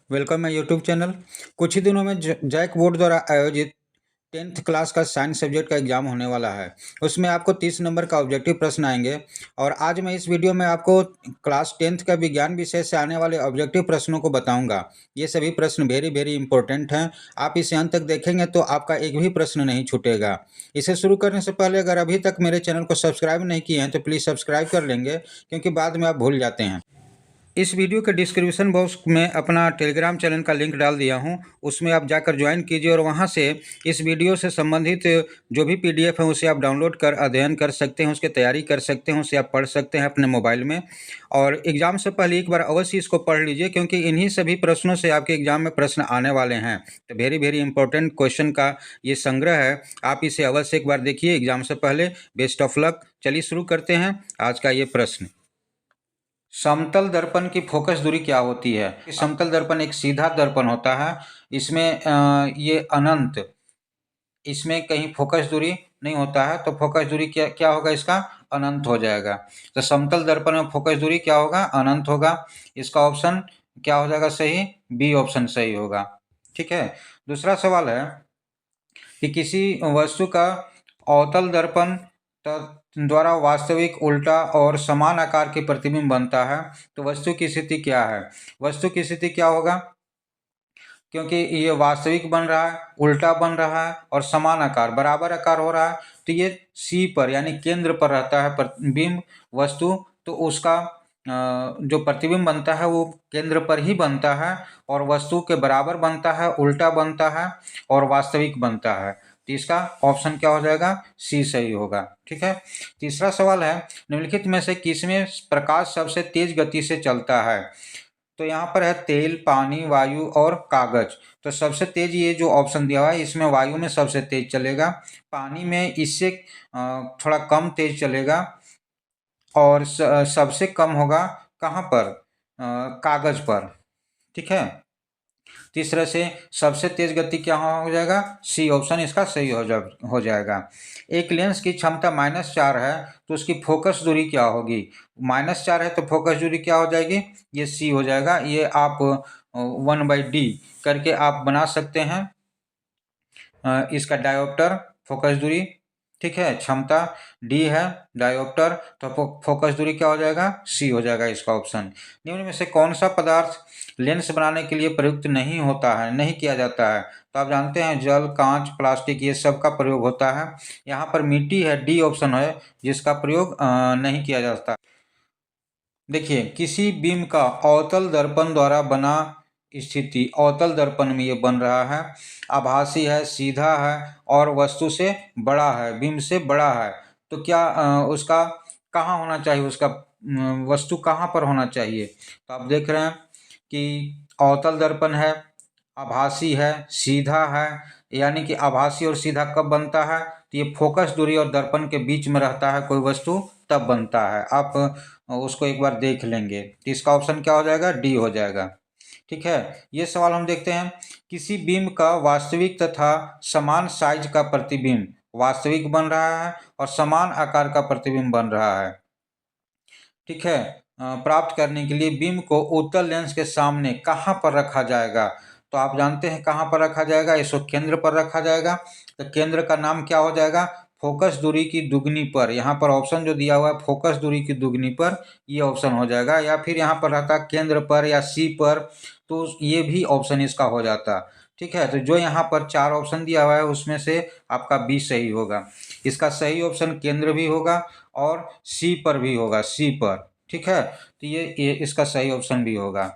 Welcome my YouTube channel. कुछ ही दिनों में जैक बोर्ड द्वारा आयोजित 10th क्लास का साइंस सब्जेक्ट का एग्जाम होने वाला है। उसमें आपको 30 नंबर का ऑब्जेक्टिव प्रश्न आएंगे और आज मैं इस वीडियो में आपको क्लास 10th का विज्ञान विषय से आने वाले ऑब्जेक्टिव प्रश्नों को बताऊंगा। ये सभी प्रश्न वेरी वेरी इंपॉर्टेंट हैं। आप इसे अंत तक देखेंगे तो आपका एक भी प्रश्न नहीं छूटेगा। इसे शुरू करने से पहले अगर अभी तक मेरे चैनल को सब्सक्राइब नहीं किए हैं तो प्लीज़ सब्सक्राइब कर लेंगे, क्योंकि बाद में आप भूल जाते हैं। इस वीडियो के डिस्क्रिप्शन बॉक्स में अपना टेलीग्राम चैनल का लिंक डाल दिया हूं, उसमें आप जाकर ज्वाइन कीजिए और वहां से इस वीडियो से संबंधित जो भी पीडीएफ है उसे आप डाउनलोड कर अध्ययन कर सकते हैं, उसकी तैयारी कर सकते हैं, उसे आप पढ़ सकते हैं अपने मोबाइल में। और एग्ज़ाम से पहले एक बार अवश्य इसको पढ़ लीजिए, क्योंकि इन्हीं सभी प्रश्नों से आपके एग्ज़ाम में प्रश्न आने वाले हैं। तो वेरी वेरी इंपॉर्टेंट क्वेश्चन का ये संग्रह है, आप इसे अवश्य एक बार देखिए एग्ज़ाम से पहले। Best of luck. चलिए शुरू करते हैं आज का ये प्रश्न। समतल दर्पण की फोकस दूरी क्या होती है? समतल दर्पण एक सीधा दर्पण होता है। इसमें ये अनंत, इसमें कहीं फोकस दूरी नहीं होता है, तो फोकस दूरी क्या क्या होगा इसका? अनंत हो जाएगा। तो समतल दर्पण में फोकस दूरी क्या होगा? अनंत होगा। इसका ऑप्शन क्या हो जाएगा सही? बी ऑप्शन सही होगा। ठीक है। दूसरा सवाल है कि किसी वस्तु का अवतल दर्पण द्वारा वास्तविक, उल्टा और समान आकार के प्रतिबिंब बनता है, तो वस्तु की स्थिति क्या है? वस्तु की स्थिति क्या होगा? क्योंकि ये वास्तविक बन रहा है, उल्टा बन रहा है और समान आकार, बराबर आकार हो रहा है, तो ये सी पर यानी केंद्र पर रहता है प्रतिबिंब वस्तु, तो उसका जो प्रतिबिंब बनता है वो केंद्र पर ही बनता है और वस्तु के बराबर बनता है, उल्टा बनता है और वास्तविक बनता है। तो इसका ऑप्शन क्या हो जाएगा? सी सही होगा। ठीक है। तीसरा सवाल है, निम्नलिखित में से किसमें प्रकाश सबसे तेज गति से चलता है? तो यहाँ पर है तेल, पानी, वायु और कागज। तो सबसे तेज ये जो ऑप्शन दिया हुआ है इसमें वायु में सबसे तेज चलेगा, पानी में इससे थोड़ा कम तेज चलेगा और सबसे कम होगा कहाँ पर? कागज पर। ठीक है। तीसरे से सबसे तेज गति क्या हो जाएगा? सी ऑप्शन इसका सही हो जाएगा। एक लेंस की क्षमता -4 है तो उसकी फोकस दूरी क्या होगी? -4 है तो फोकस दूरी क्या हो जाएगी? ये सी हो जाएगा। ये आप 1/d करके आप बना सकते हैं इसका डायोप्टर फोकस दूरी। ठीक है। क्षमता डी है, डायोप्टर, तो फोकस दूरी क्या हो जाएगा? सी हो जाएगा इसका ऑप्शन। निम्न में से कौन सा पदार्थ लेंस बनाने के लिए प्रयुक्त नहीं होता है, नहीं किया जाता है? तो आप जानते हैं जल, कांच, प्लास्टिक, ये सब का प्रयोग होता है। यहाँ पर मिट्टी है, डी ऑप्शन है जिसका प्रयोग नहीं किया जाता। देखिए, किसी बीम का अवतल दर्पण द्वारा बना स्थिति, अवतल दर्पण में ये बन रहा है, आभासी है, सीधा है और वस्तु से बड़ा है, बीम से बड़ा है, तो क्या उसका कहाँ होना चाहिए? उसका वस्तु कहाँ पर होना चाहिए? तो आप देख रहे हैं कि अवतल दर्पण है, आभासी है, सीधा है, यानी कि आभासी और सीधा कब बनता है? तो ये फोकस दूरी और दर्पण के बीच में रहता है कोई वस्तु, तब बनता है। आप उसको एक बार देख लेंगे। तो इसका ऑप्शन क्या हो जाएगा? डी हो जाएगा। ठीक है। ये सवाल हम देखते हैं, किसी बीम का वास्तविक तथा समान साइज का प्रतिबिंब वास्तविक बन रहा है और समान आकार का प्रतिबिंब बन रहा है। ठीक है। प्राप्त करने के लिए बीम को उत्तल लेंस के सामने कहाँ पर रखा जाएगा? तो आप जानते हैं कहाँ पर रखा जाएगा? इसको केंद्र पर रखा जाएगा। तो केंद्र का नाम क्या हो जाएगा? फोकस दूरी की दुगनी पर। यहाँ पर ऑप्शन जो दिया हुआ है फोकस दूरी की दुगनी पर, ये ऑप्शन हो जाएगा। या फिर यहाँ पर रहता केंद्र पर या सी पर, तो ये भी ऑप्शन इसका हो जाता। ठीक है। तो जो यहाँ पर 4 ऑप्शन दिया हुआ है उसमें से आपका बी सही होगा। इसका सही ऑप्शन केंद्र भी होगा और सी पर भी होगा, सी पर। ठीक है। तो ये इसका सही ऑप्शन भी होगा।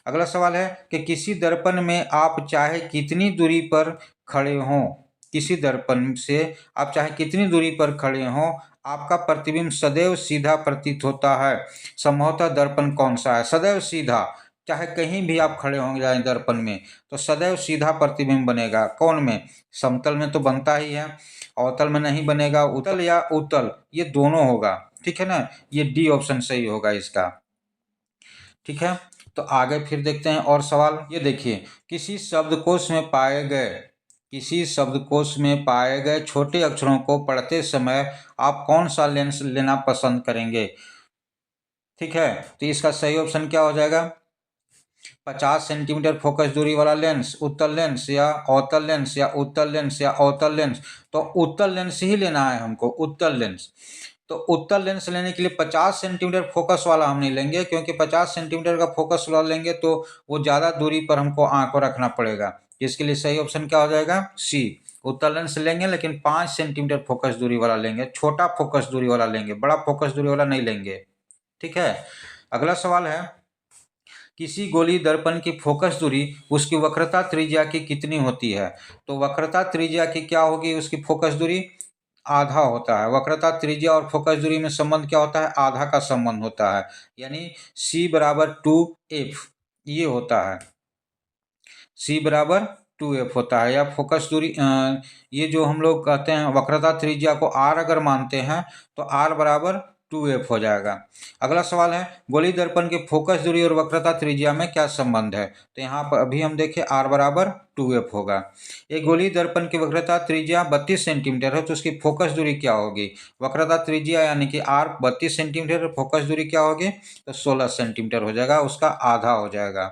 अगला सवाल है कि किसी दर्पण में आप चाहे कितनी दूरी पर खड़े हों, किसी दर्पण से आप चाहे कितनी दूरी पर खड़े हों, आपका प्रतिबिंब सदैव सीधा प्रतीत होता है। संभवतः दर्पण कौन सा है? सदैव सीधा, चाहे कहीं भी आप खड़े होंगे जाए दर्पण में तो सदैव सीधा प्रतिबिंब बनेगा। कौन में? समतल में तो बनता ही है, अवतल में नहीं बनेगा। उत्तल या उत्तल ये दोनों होगा। ठीक है ना। ये डी ऑप्शन सही होगा इसका। ठीक है। तो आगे फिर देखते हैं और सवाल। ये देखिए, किसी शब्दकोश में पाए गए छोटे अक्षरों को पढ़ते समय आप कौन सा लेंस लेना पसंद करेंगे? ठीक है। तो इसका सही ऑप्शन क्या हो जाएगा? 50 सेंटीमीटर फोकस दूरी वाला लेंस, उत्तल लेंस या अवतल लेंस या उत्तल लेंस या अवतल लेंस, तो उत्तल लेंस ही लेना है हमको, उत्तल लेंस। तो उत्तल लेंस लेने के लिए 50 सेंटीमीटर फोकस वाला हम नहीं लेंगे, क्योंकि 50 सेंटीमीटर का फोकस वाला लेंगे तो वो ज़्यादा दूरी पर हमको आँख को रखना पड़ेगा। इसके लिए सही ऑप्शन क्या हो जाएगा? सी। उत्तल लेंस लेंगे लेकिन 5 सेंटीमीटर फोकस दूरी वाला लेंगे, छोटा फोकस दूरी वाला लेंगे, बड़ा फोकस दूरी वाला नहीं लेंगे। ठीक है। अगला सवाल है, किसी गोली दर्पण की फोकस दूरी उसकी वक्रता त्रिज्या की कितनी होती है? तो वक्रता त्रिज्या की क्या होगी? उसकी फोकस दूरी आधा होता है। वक्रता त्रिज्या और फोकस दूरी में संबंध क्या होता है? आधा का संबंध होता है, यानी C बराबर 2f ये होता है। C बराबर 2f होता है, या फोकस दूरी ये जो हम लोग कहते हैं वक्रता त्रिज्या को R अगर मानते हैं तो R बराबर 2f हो जाएगा। अगला सवाल है, गोली दर्पण के फोकस दूरी और वक्रता त्रिज्या में क्या संबंध है? तो यहाँ पर अभी हम देखें R बराबर 2f होगा। एक गोली दर्पण की वक्रता त्रिज्या 32 सेंटीमीटर है तो उसकी फोकस दूरी क्या होगी? वक्रता त्रिज्या यानी कि R 32 सेंटीमीटर, फोकस दूरी क्या होगी? तो 16 सेंटीमीटर हो जाएगा, उसका आधा हो जाएगा।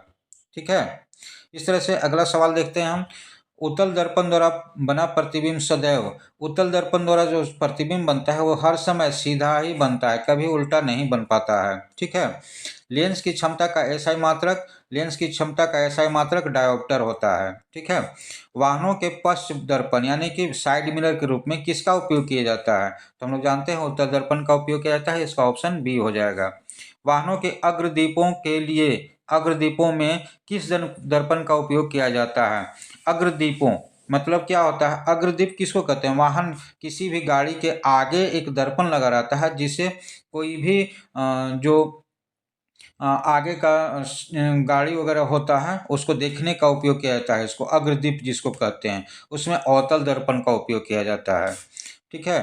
ठीक है। इस तरह से अगला सवाल देखते हैं हम, उत्तल दर्पण द्वारा बना प्रतिबिंब सदैव, उत्तल दर्पण द्वारा जो प्रतिबिंब बनता है वो हर समय सीधा ही बनता है, कभी उल्टा नहीं बन पाता है। ठीक है। लेंस की क्षमता का एसआई मात्रक, लेंस की क्षमता का एसआई मात्रक डायोप्टर होता है। ठीक है। वाहनों के पश्च दर्पण यानी कि साइड मिरर के रूप में किसका उपयोग किया जाता है? तो हम लोग जानते हैं उत्तल दर्पण का उपयोग किया जाता है, इसका ऑप्शन बी हो जाएगा। वाहनों के अग्रदीपों के लिए, अग्रदीपों में किस दर्पण का उपयोग किया जाता है? अग्रदीपों मतलब क्या होता है? अग्रदीप किसको कहते हैं? वाहन किसी भी गाड़ी के आगे एक दर्पण लगा रहता है जिसे कोई भी जो आगे का गाड़ी वगैरह होता है उसको देखने का उपयोग किया जाता है, इसको अग्रदीप जिसको कहते हैं, उसमें अवतल दर्पण का उपयोग किया जाता है। ठीक है।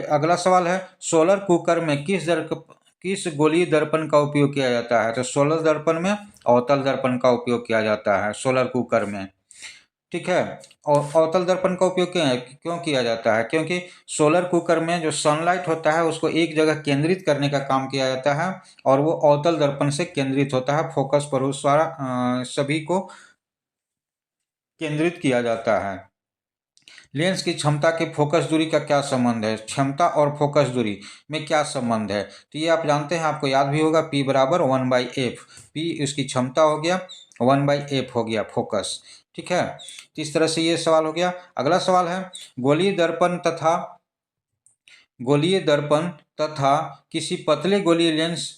अगला सवाल है, सोलर कुकर में किस गोलीय दर्पण का उपयोग किया जाता है? तो सोलर दर्पण में अवतल दर्पण का उपयोग किया जाता है, सोलर कुकर में। ठीक है। और अवतल दर्पण का उपयोग क्यों किया जाता है? क्योंकि सोलर कुकर में जो सनलाइट होता है उसको एक जगह केंद्रित करने का काम किया जाता है और वो अवतल दर्पण से केंद्रित होता है, फोकस पर उस सारा सभी को केंद्रित किया जाता है। लेंस की क्षमता की फोकस दूरी का क्या संबंध है? क्षमता और फोकस दूरी में क्या संबंध है? तो ये आप जानते हैं, आपको याद भी होगा, P बराबर 1/f। P उसकी क्षमता हो गया, 1/f हो गया फोकस। ठीक है। तो इस तरह से ये सवाल हो गया। अगला सवाल है, गोलीय दर्पण तथा किसी पतले गोलीय लेंस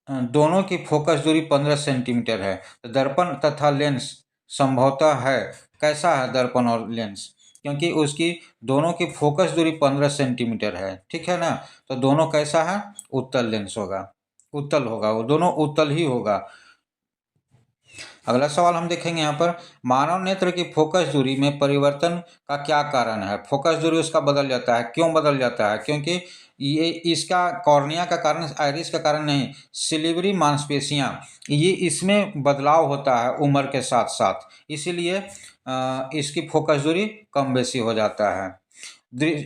दोनों की फोकस दूरी 15 सेंटीमीटर है। तो दर्पण तथा लेंस संभवतः है, कैसा है दर्पण और लेंस? क्योंकि उसकी दोनों की फोकस दूरी 15 सेंटीमीटर है। ठीक है ना। तो दोनों कैसा है? उत्तल लेंस होगा, उत्तल होगा, वो दोनों उत्तल ही होगा। अगला सवाल हम देखेंगे यहाँ पर, मानव नेत्र की फोकस दूरी में परिवर्तन का क्या कारण है? फोकस दूरी उसका बदल जाता है, क्यों बदल जाता है? क्योंकि ये इसका कॉर्निया का कारण, आइरिस का कारण नहीं, सिलिवरी मांसपेशियां, ये इसमें बदलाव होता है उम्र के साथ साथ, इसीलिए इसकी फोकस दूरी कम बेसी हो जाता है।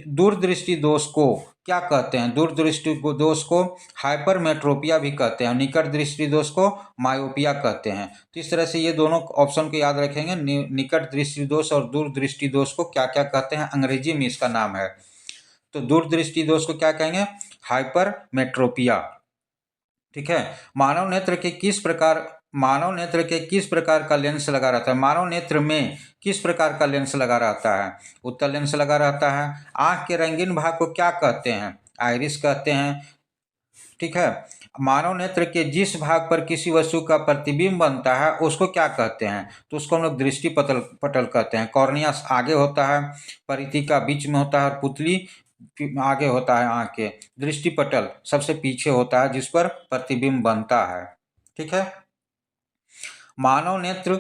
दूरदृष्टि दोष को क्या कहते हैं? दूरदृष्टि दोष को हाइपरमेट्रोपिया भी कहते हैं, निकट दृष्टि दोष को मायोपिया कहते हैं। तो इस तरह से ये दोनों ऑप्शन को याद रखेंगे, निकट दृष्टि दोष और दूरदृष्टि दोष को क्या क्या कहते हैं, अंग्रेजी में इसका नाम है। तो दूरदृष्टि दोष को क्या कहेंगे? हाइपरमेट्रोपिया। ठीक है। मानव नेत्र के किस प्रकार का लेंस लगा रहता है? मानव नेत्र में किस प्रकार का लेंस लगा रहता है? उत्तल लेंस लगा रहता है। आंख के रंगीन भाग को क्या कहते हैं? आइरिस कहते हैं। ठीक है। मानव नेत्र के जिस भाग पर किसी वस्तु का प्रतिबिंब बनता है उसको क्या कहते हैं? तो उसको हम लोग दृष्टि पटल कहते हैं। कॉर्निया आगे होता है, परिधिका बीच में होता है और पुतली आगे होता है आंख के। दृष्टि पटल सबसे पीछे होता है जिस पर प्रतिबिंब बनता है। ठीक है। मानव नेत्र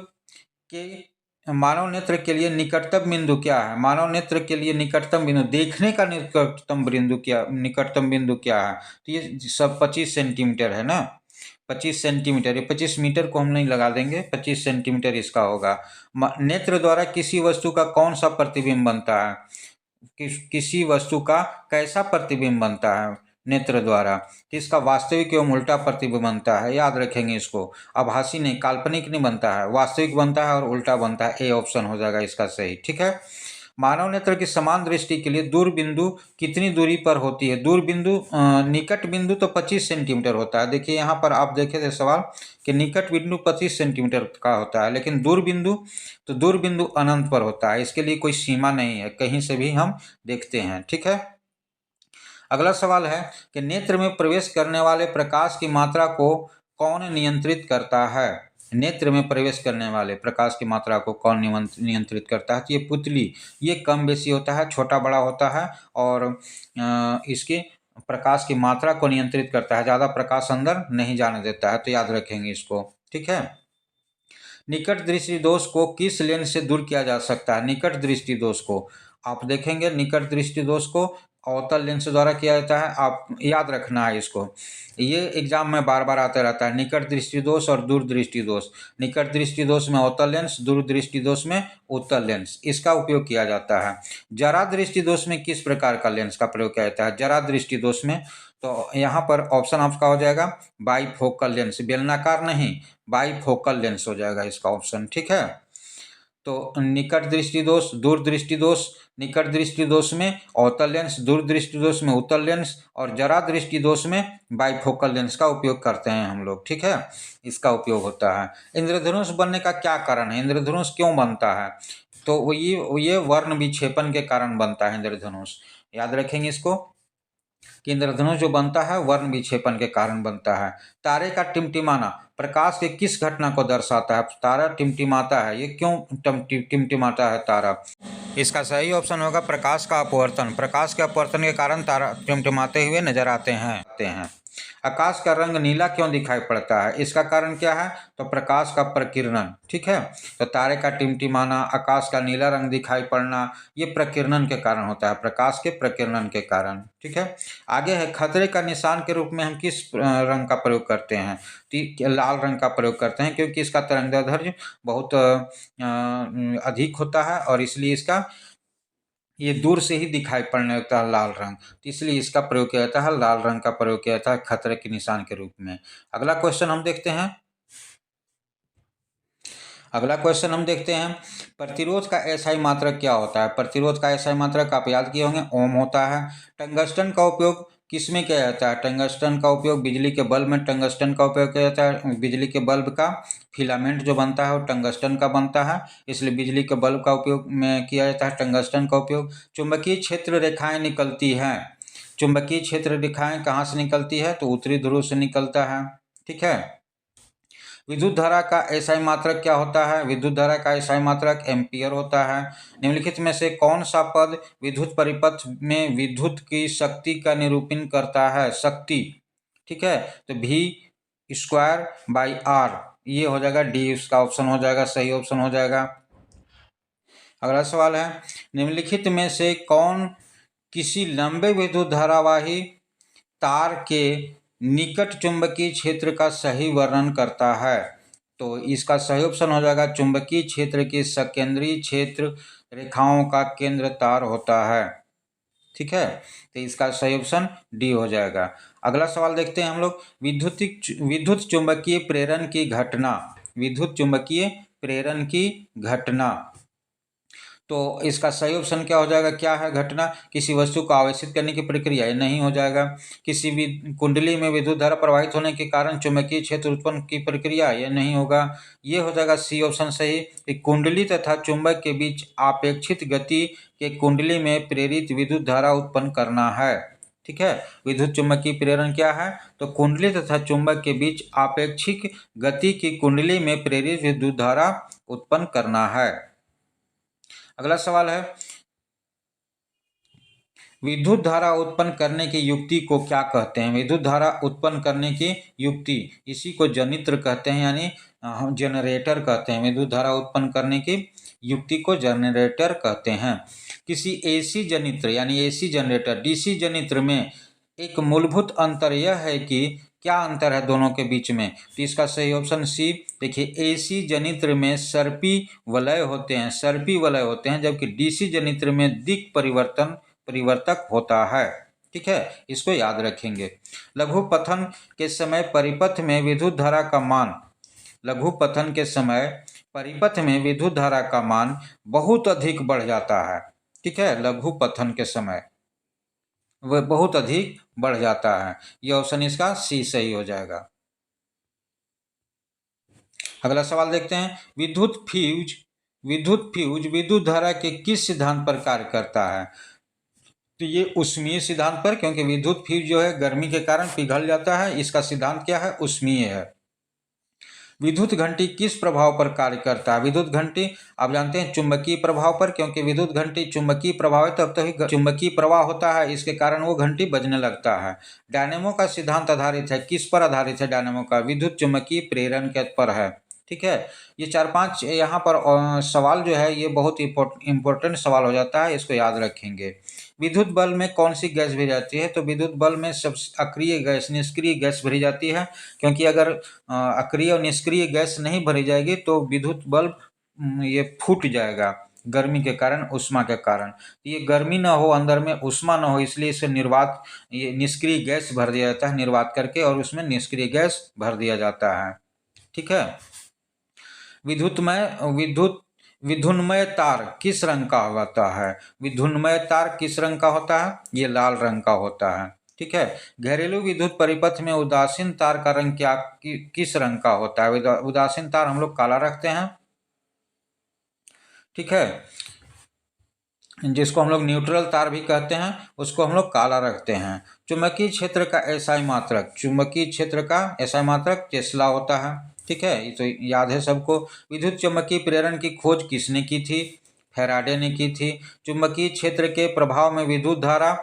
के लिए निकटतम बिंदु क्या है? मानव नेत्र के लिए निकटतम बिंदु, देखने का निकटतम बिंदु क्या है? तो ये सब 25 सेंटीमीटर है ना, 25 सेंटीमीटर, ये 25 मीटर को हम नहीं लगा देंगे, 25 सेंटीमीटर इसका होगा। नेत्र द्वारा किसी वस्तु का कौन सा प्रतिबिंब बनता है? किसी वस्तु का कैसा प्रतिबिंब बनता है? नेत्र द्वारा। तो इसका वास्तविक एवं उल्टा प्रतिबिंब बनता है, याद रखेंगे इसको। आभासी नहीं, काल्पनिक नहीं बनता है, वास्तविक बनता है और उल्टा बनता है। ए ऑप्शन हो जाएगा इसका सही। ठीक है। मानव नेत्र की समान दृष्टि के लिए दूर बिंदु कितनी दूरी पर होती है? दूर बिंदु निकट बिंदु तो 25 सेंटीमीटर होता है। देखिए यहाँ पर आप देखे थे सवाल कि निकट बिंदु 25 सेंटीमीटर का होता है, लेकिन दूर बिंदु तो दूर बिंदु अनंत पर होता है। इसके लिए कोई सीमा नहीं है, कहीं से भी हम देखते हैं। ठीक है। अगला सवाल है कि नेत्र में प्रवेश करने वाले प्रकाश की मात्रा को कौन नियंत्रित करता है? नेत्र में प्रवेश करने वाले प्रकाश की मात्रा को कौन नियंत्रित करता है? तो ये पुतली, ये कम बेसी होता है, छोटा बड़ा होता है और इसकी प्रकाश की मात्रा को नियंत्रित करता है, ज़्यादा प्रकाश अंदर नहीं जाने देता है। तो याद रखेंगे इसको। ठीक है। निकट दृष्टि दोष को किस लेंस से दूर किया जा सकता है? निकट दृष्टि दोष को आप देखेंगे, निकट दृष्टि दोष को अवतल लेंस द्वारा किया जाता है। आप याद रखना है इसको, ये एग्जाम में बार बार आता रहता है। निकट दृष्टि दोष और दूर दृष्टि दोष। निकट दृष्टि दोष में अवतल लेंस, दूर दृष्टि दोष में उत्तल लेंस, इसका उपयोग किया जाता है। जरा दृष्टि दोष में किस प्रकार का लेंस का प्रयोग किया जाता है? जरा दृष्टि दोष में तो यहाँ पर ऑप्शन आपका हो जाएगा बाईफोकल लेंस, बेलनाकार नहीं, बाईफोकल लेंस हो जाएगा इसका ऑप्शन। ठीक है। तो निकट दृष्टि दोष, दूर दृष्टि दोष, निकट दृष्टि दोष में अवतल लेंस, दूर दृष्टि दोष में उत्तल लेंस और जरा दृष्टि दोष में बाईफोकल लेंस का उपयोग करते हैं हम लोग। ठीक है, इसका उपयोग होता है। इंद्रधनुष बनने का क्या कारण है? इंद्रधनुष क्यों बनता है? तो ये वर्ण विक्षेपण के कारण बनता है इंद्रधनुष। याद रखेंगे इसको कि इंद्रधनुष जो बनता है वर्ण विक्षेपण के कारण बनता है। तारे का टिमटिमाना प्रकाश के किस घटना को दर्शाता है? तारा टिमटिमाता है, ये क्यों टिमटिमाता है तारा? इसका सही ऑप्शन होगा प्रकाश का अपवर्तन। प्रकाश के अपवर्तन के कारण तारा टिमटिमाते हुए नजर आते हैं। आकाश का रंग नीला क्यों दिखाई पड़ता है? इसका कारण क्या है? तो प्रकाश का प्रकीर्णन। ठीक है। तो तारे का टिमटिमाना, आकाश का नीला रंग दिखाई पड़ना, ये प्रकीर्णन के कारण होता है, प्रकाश के प्रकीर्णन के कारण। ठीक है। आगे है खतरे का निशान के रूप में हम किस रंग का प्रयोग करते हैं? लाल रंग का प्रयोग करते हैं, क्योंकि इसका तरंगदैर्ध्य बहुत अधिक होता है और इसलिए इसका ये दूर से ही दिखाई पड़ने लगता है लाल रंग, तो इसलिए इसका प्रयोग किया जाता है, लाल रंग का प्रयोग किया जाता है खतरे के निशान के रूप में। अगला क्वेश्चन हम देखते हैं। प्रतिरोध का एसआई मात्रक क्या होता है? प्रतिरोध का एसआई मात्रक आप याद किए होंगे, ओम होता है। टंगस्टन का उपयोग किस में किया जाता है? टंगस्टन का उपयोग बिजली के बल्ब में टंगस्टन का उपयोग किया जाता है। बिजली के बल्ब का फिलामेंट जो बनता है वो टंगस्टन का बनता है, इसलिए बिजली के बल्ब का उपयोग में किया जाता है टंगस्टन का उपयोग। चुंबकीय क्षेत्र रेखाएं निकलती हैं। चुंबकीय क्षेत्र रेखाएं कहाँ से निकलती है? तो उत्तरी ध्रुव से निकलता है। ठीक है। विद्युत धारा का एसआई मात्रक क्या होता है? विद्युत धारा का एसआई मात्रक एम्पियर होता है। निम्नलिखित में से कौन सा पद विद्युत परिपथ में विद्युत की शक्ति का निरूपण करता है? शक्ति। ठीक है। तो V²/R, ये हो जाएगा डी, उसका ऑप्शन हो जाएगा, सही ऑप्शन हो जाएगा। अगला सवाल है, निम्नलिखित में से कौन किसी लंबे विद्युत धारावाही तार के निकट चुंबकीय क्षेत्र का सही वर्णन करता है? तो इसका सही ऑप्शन हो जाएगा चुंबकीय क्षेत्र के सकेंद्रीय क्षेत्र रेखाओं का केंद्र तार होता है। ठीक है। तो इसका सही ऑप्शन डी हो जाएगा। अगला सवाल देखते हैं हम लोग, विद्युत चुंबकीय प्रेरण की घटना। विद्युत चुंबकीय प्रेरण की घटना, तो इसका सही ऑप्शन क्या हो जाएगा? क्या है घटना? किसी वस्तु को आवेशित करने की प्रक्रिया, ये नहीं हो जाएगा। किसी भी कुंडली में विद्युत धारा प्रवाहित होने के कारण चुंबकीय क्षेत्र उत्पन्न की प्रक्रिया, ये नहीं होगा। ये हो जाएगा सी ऑप्शन सही कि कुंडली तथा चुंबक के बीच अपेक्षित गति के कुंडली में प्रेरित विद्युत धारा उत्पन्न करना है। ठीक है। विद्युत चुंबकीय प्रेरण क्या है? तो कुंडली तथा चुंबक के बीच अपेक्षित गति की कुंडली में प्रेरित विद्युत धारा उत्पन्न करना है। अगला सवाल है, विद्युत धारा उत्पन्न करने की युक्ति को क्या कहते हैं? विद्युत धारा उत्पन्न करने की युक्ति, इसी को जनित्र कहते हैं, यानी जनरेटर कहते हैं। विद्युत धारा उत्पन्न करने की युक्ति को जनरेटर कहते हैं। किसी एसी जनित्र यानी एसी जनरेटर, डीसी जनित्र में एक मूलभूत अंतर यह है कि क्या अंतर है दोनों के बीच में? तो इसका सही ऑप्शन सी। देखिए, एसी जनित्र में सर्पी वलय होते हैं, जबकि डीसी जनित्र में दिक् परिवर्तक होता है। ठीक है, इसको याद रखेंगे। लघु पतन के समय परिपथ में विद्युत धारा का मान, लघु पतन के समय परिपथ में विद्युत धारा का मान बहुत अधिक बढ़ जाता है। ठीक है, लघु पतन के समय वह बहुत अधिक बढ़ जाता है। यह ऑप्शन इसका सी सही हो जाएगा। अगला सवाल देखते हैं। विद्युत फ्यूज विद्युत धारा के किस सिद्धांत पर कार्य करता है? तो ये ऊष्मीय सिद्धांत पर, क्योंकि विद्युत फ्यूज जो है गर्मी के कारण पिघल जाता है। इसका सिद्धांत क्या है? ऊष्मीय है। विद्युत घंटी किस प्रभाव पर कार्य करता है? विद्युत घंटी आप जानते हैं चुंबकीय प्रभाव पर, क्योंकि विद्युत घंटी चुंबकीय प्रभाव है तब तक चुंबकीय प्रवाह होता है, इसके कारण वो घंटी बजने लगता है। डायनेमो का सिद्धांत आधारित है, किस पर आधारित है डायनेमो का? विद्युत चुंबकीय प्रेरण के पर है। ठीक है, ये 4-5 यहाँ पर सवाल जो है ये बहुत इंपॉर्टेंट सवाल हो जाता है, इसको याद रखेंगे। विद्युत बल्ब में कौन सी गैस भरी जाती है? तो विद्युत बल्ब में सब अक्रिय गैस, निष्क्रिय गैस भरी जाती है, क्योंकि अगर अक्रिय और निष्क्रिय गैस नहीं भरी जाएगी तो विद्युत बल्ब ये फूट जाएगा गर्मी के कारण, उष्मा के कारण। ये गर्मी ना हो, अंदर में उष्मा ना हो, इसलिए इसे निर्वात, ये निष्क्रिय गैस भर दिया जाता है निर्वात करके, और उसमें निष्क्रिय गैस भर दिया जाता है। ठीक है, विद्युन्मय तार किस रंग का होता है? विद्युन्मय तार किस रंग का होता है? ये लाल रंग का होता है। ठीक है, घरेलू विद्युत परिपथ में उदासीन तार का रंग किस रंग का होता है? उदासीन तार हम लोग काला रखते हैं। ठीक है, जिसको हम लोग न्यूट्रल तार भी कहते हैं, उसको हम लोग काला रखते हैं। चुंबकीय क्षेत्र का एसआई मात्रक, चुंबकीय क्षेत्र का एसआई मात्रक टेस्ला होता है। ठीक है, ये तो याद है सबको। विद्युत चुंबकीय प्रेरण की खोज किसने की थी? फैराडे ने की थी। चुंबकीय क्षेत्र के प्रभाव में विद्युत धारा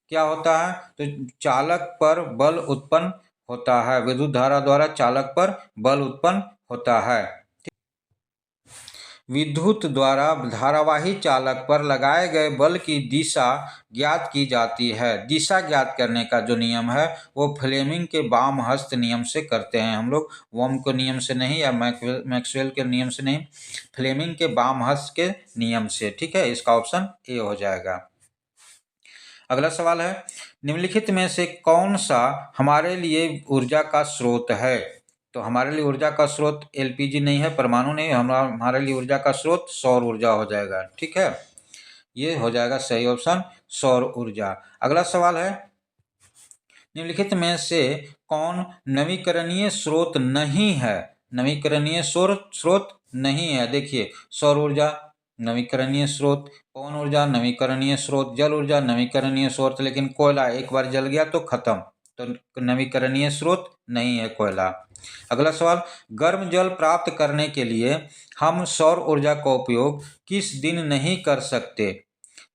क्या होता है? तो चालक पर बल उत्पन्न होता है, विद्युत धारा द्वारा चालक पर बल उत्पन्न होता है। विद्युत द्वारा धारावाही चालक पर लगाए गए बल की दिशा ज्ञात की जाती है। दिशा ज्ञात करने का जो नियम है वो फ्लेमिंग के वाम हस्त नियम से करते हैं हम लोग, ओम के नियम से नहीं या मैक्सवेल के नियम से नहीं, फ्लेमिंग के वाम हस्त के नियम से। ठीक है, इसका ऑप्शन ए हो जाएगा। अगला सवाल है, निम्नलिखित में से कौन सा हमारे लिए ऊर्जा का स्रोत है? तो हमारे लिए ऊर्जा का स्रोत एलपीजी नहीं है, परमाणु नहीं, हमारे लिए ऊर्जा का स्रोत सौर ऊर्जा हो जाएगा। ठीक है, ये हो जाएगा सही ऑप्शन, सौर ऊर्जा। अगला सवाल है, निम्नलिखित में से कौन नवीकरणीय स्रोत नहीं है? नवीकरणीय स्रोत नहीं है। देखिए, सौर ऊर्जा नवीकरणीय स्रोत, पवन ऊर्जा नवीकरणीय स्रोत, जल ऊर्जा नवीकरणीय स्रोत, लेकिन कोयला एक बार जल गया तो खत्म, तो नवीकरणीय स्रोत नहीं है कोयला। अगला सवाल, गर्म जल प्राप्त करने के लिए हम सौर ऊर्जा का उपयोग किस दिन नहीं कर सकते?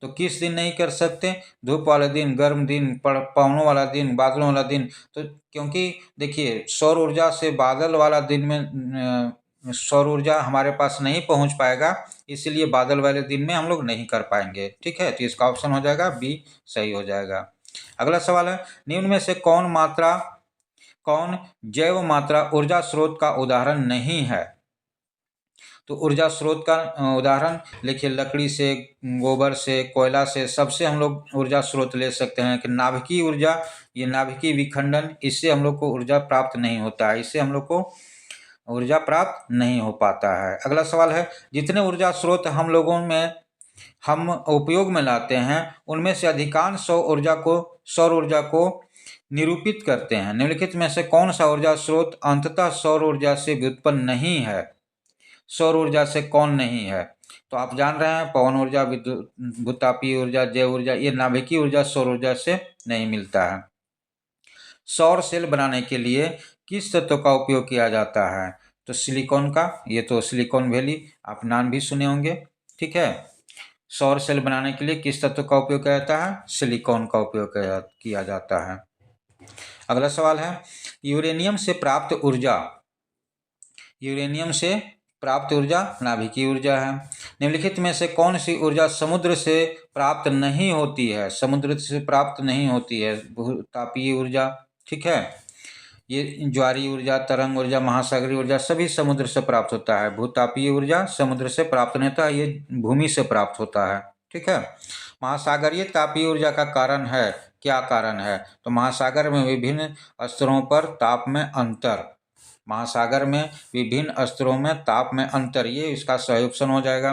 तो किस दिन नहीं कर सकते? धूप वाले दिन, गर्म दिन, पवनों वाला दिन, बादलों वाला दिन। तो क्योंकि देखिए, सौर ऊर्जा से बादल वाला दिन में सौर ऊर्जा हमारे पास नहीं पहुंच पाएगा, इसलिए बादल वाले दिन में हम लोग नहीं कर पाएंगे। ठीक है, तो इसका ऑप्शन हो जाएगा बी सही हो जाएगा। अगला सवाल है, निम्न में से कौन जैव मात्रा ऊर्जा स्रोत का उदाहरण नहीं है? तो ऊर्जा स्रोत का उदाहरण लिखिए, लकड़ी से, गोबर से, कोयला से, सबसे हम लोग ऊर्जा स्रोत ले सकते हैं। कि नाभिकीय ऊर्जा, ये नाभिकीय विखंडन, इससे हम लोग को ऊर्जा प्राप्त नहीं होता है, इससे हम लोग को ऊर्जा प्राप्त नहीं हो पाता है। अगला सवाल है, जितने ऊर्जा स्रोत हम उपयोग में लाते हैं उनमें से अधिकांश सौर ऊर्जा को निरूपित करते हैं। निम्नलिखित में से कौन सा ऊर्जा स्रोत अंततः सौर ऊर्जा से व्युत्पन्न नहीं है? सौर ऊर्जा से कौन नहीं है? तो आप जान रहे हैं, पवन ऊर्जा, विद्युत भूतापीय ऊर्जा, जैव ऊर्जा, ये नाभिकीय ऊर्जा सौर ऊर्जा से नहीं मिलता है। सौर सेल बनाने के लिए किस तत्व का उपयोग किया जाता है? तो सिलिकॉन का, ये तो सिलिकॉन वैली आप नाम भी सुने होंगे। ठीक है, सौर सेल बनाने के लिए किस तत्व का उपयोग किया जाता है? सिलिकॉन का उपयोग किया जाता है। अगला सवाल है, यूरेनियम से प्राप्त ऊर्जा नाभिकीय ऊर्जा है। निम्नलिखित में से कौन सी ऊर्जा समुद्र से प्राप्त नहीं होती है? समुद्र से प्राप्त नहीं होती है, भूतापीय ऊर्जा। ठीक है, ये ज्वारीय ऊर्जा, तरंग ऊर्जा, महासागरीय ऊर्जा सभी समुद्र से प्राप्त होता है। भूतापीय ऊर्जा समुद्र से प्राप्त नहीं होता, ये भूमि से प्राप्त होता है। ठीक है, महासागरीय तापीय ऊर्जा का कारण है क्या कारण है? तो महासागर में विभिन्न स्तरों पर ताप में अंतर। महासागर में विभिन्न स्तरों में ताप में अंतर, ये इसका सही ऑप्शन हो जाएगा।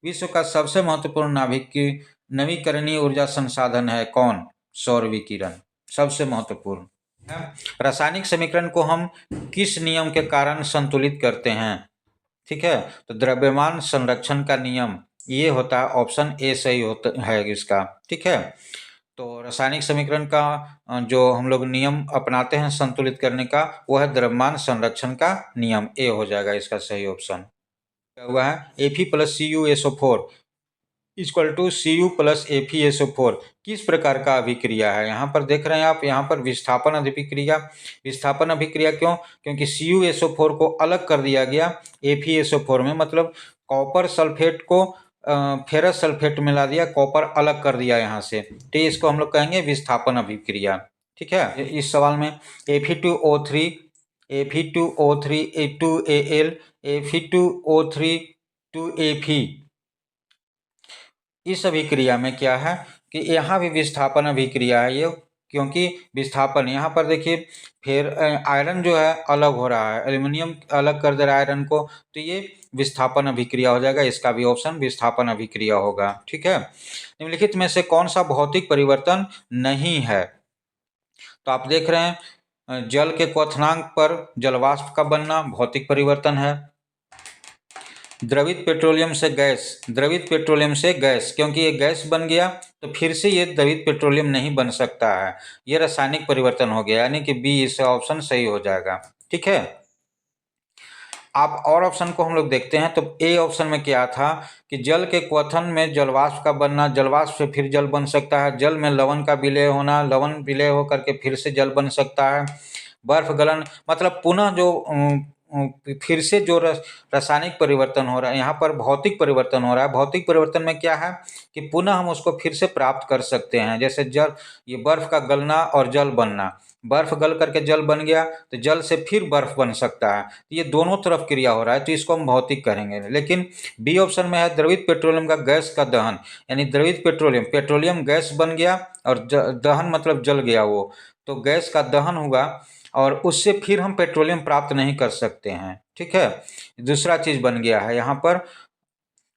विश्व का सबसे महत्वपूर्ण नाभिक की नवीकरणीय ऊर्जा संसाधन है कौन? सौर विकिरण सबसे महत्वपूर्ण है। रासायनिक समीकरण को हम किस नियम के कारण संतुलित करते हैं? ठीक है, तो द्रव्यमान संरक्षण का नियम, ये होता है ऑप्शन ए सही होता है इसका। ठीक है, तो रासायनिक समीकरण का जो हम लोग नियम अपनाते हैं संतुलित करने का, वो है द्रव्यमान संरक्षण का नियम, ए हो जाएगा इसका सही ऑप्शन। क्या हुआ है? Fe plus CuSO4 equal to Cu plus FeSO4 किस प्रकार का अभिक्रिया है? यहाँ पर देख रहे हैं आप, यहाँ पर विस्थापन अभिक्रिया। विस्थापन अभिक्रिया क्यों? क्योंकि CuSO4 को अलग कर दिया गया FeSO4 में, मतलब कॉपर सल्फेट को फेरस सल्फेट मिला दिया, कॉपर अलग कर दिया यहाँ से, तो इसको हम लोग कहेंगे विस्थापन अभिक्रिया। ठीक है, इस सवाल में Fe2O3 Fe2O3 2Al Fe2O3 2Fe, इस अभिक्रिया में क्या है कि यहाँ भी विस्थापन अभिक्रिया है ये, क्योंकि विस्थापन यहाँ पर देखिए, फिर आयरन जो है अलग हो रहा है, एल्युमिनियम अलग कर दे रहा है आयरन को, तो ये विस्थापन अभिक्रिया हो जाएगा, इसका भी ऑप्शन विस्थापन अभिक्रिया होगा। ठीक है, निम्नलिखित में से कौन सा भौतिक परिवर्तन नहीं है? तो आप देख रहे हैं जल के क्वथनांक पर जलवाष्प का बनना भौतिक परिवर्तन है। द्रवित पेट्रोलियम से गैस, द्रवित पेट्रोलियम से गैस, क्योंकि ये गैस बन गया तो फिर से ये द्रवित पेट्रोलियम नहीं बन सकता है, ये रासायनिक परिवर्तन हो गया, यानी कि बी इसका ऑप्शन सही हो जाएगा। ठीक है, आप और ऑप्शन को हम लोग देखते हैं, तो ए ऑप्शन में क्या था कि जल के क्वथन में जलवाष्प का बनना, जलवाष्प से फिर जल बन सकता है, जल में लवण का विलय होना, लवण विलय होकर के फिर से जल बन सकता है, बर्फ गलन, मतलब पुनः जो फिर से जो रासायनिक परिवर्तन हो रहा है, यहाँ पर भौतिक परिवर्तन हो रहा है। भौतिक परिवर्तन में क्या है कि पुनः हम उसको फिर से प्राप्त कर सकते हैं, जैसे जल, ये बर्फ का गलना और जल बनना, बर्फ गल करके जल बन गया तो जल से फिर बर्फ बन सकता है, ये दोनों तरफ क्रिया हो रहा है, तो इसको हम भौतिक करेंगे। लेकिन बी ऑप्शन में है द्रवित पेट्रोलियम का गैस का दहन, यानी द्रवित पेट्रोलियम, पेट्रोलियम गैस बन गया और दहन मतलब जल गया वो, तो गैस का दहन हुआ और उससे फिर हम पेट्रोलियम प्राप्त नहीं कर सकते हैं। ठीक है, दूसरा चीज बन गया है यहाँ पर,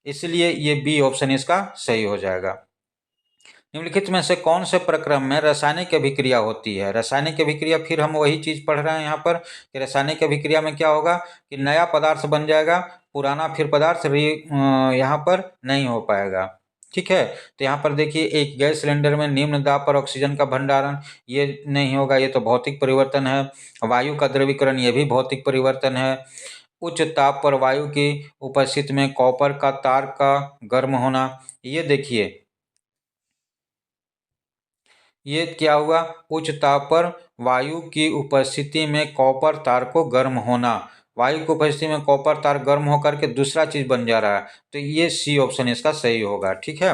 इसलिए ये बी ऑप्शन इसका सही हो जाएगा। निम्नलिखित में से कौन से प्रक्रम में रासायनिक अभिक्रिया होती है? रासायनिक अभिक्रिया, फिर हम वही चीज पढ़ रहे हैं यहाँ पर कि रासायनिक अभिक्रिया में क्या होगा कि नया पदार्थ बन जाएगा, पुराना फिर पदार्थ यहाँ पर नहीं हो पाएगा। ठीक है, तो यहाँ पर देखिए एक गैस सिलेंडर में निम्न दाब पर ऑक्सीजन का भंडारण, ये नहीं होगा, ये तो भौतिक परिवर्तन है। वायु का द्रवीकरण, ये भी भौतिक परिवर्तन है। उच्च ताप पर वायु की उपस्थिति में कॉपर का तार का गर्म होना, ये देखिए ये क्या हुआ, उच्च ताप पर वायु की उपस्थिति में कॉपर तार को गर्म होना, वायु की उपस्थिति में कॉपर तार गर्म होकर के दूसरा चीज बन जा रहा है, तो ये सी ऑप्शन इसका सही होगा। ठीक है,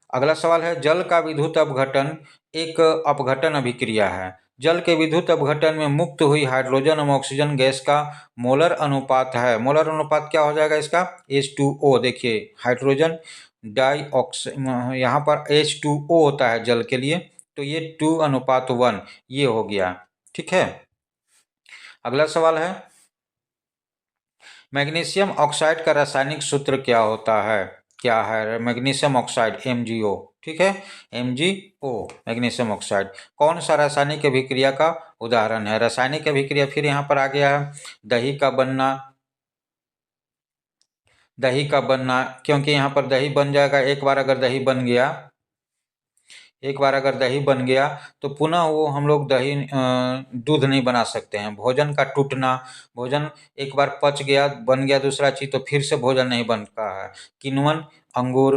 अगला सवाल है जल का विद्युत अपघटन एक अपघटन अभिक्रिया है। जल के विद्युत अपघटन में मुक्त हुई हाइड्रोजन और ऑक्सीजन गैस का मोलर अनुपात है। मोलर अनुपात क्या हो जाएगा इसका? H2O, देखिए हाइड्रोजन डाइऑक्स, यहाँ पर H2O होता है जल के लिए, तो ये 2:1 ये हो गया। ठीक है, अगला सवाल है मैग्नीशियम ऑक्साइड का रासायनिक सूत्र क्या होता है? क्या है मैग्नीशियम ऑक्साइड? MgO। ठीक है, MgO मैग्नीशियम ऑक्साइड कौन सा रासायनिक अभिक्रिया का उदाहरण है? रासायनिक अभिक्रिया फिर यहाँ पर आ गया है दही का बनना, दही का बनना, क्योंकि यहाँ पर दही बन जाएगा, एक बार अगर दही बन गया, एक बार अगर दही बन गया तो पुनः वो हम लोग दही दूध नहीं बना सकते हैं। भोजन का टूटना, भोजन एक बार पच गया बन गया दूसरा चीज तो फिर से भोजन नहीं बनता है। किण्वन अंगूर,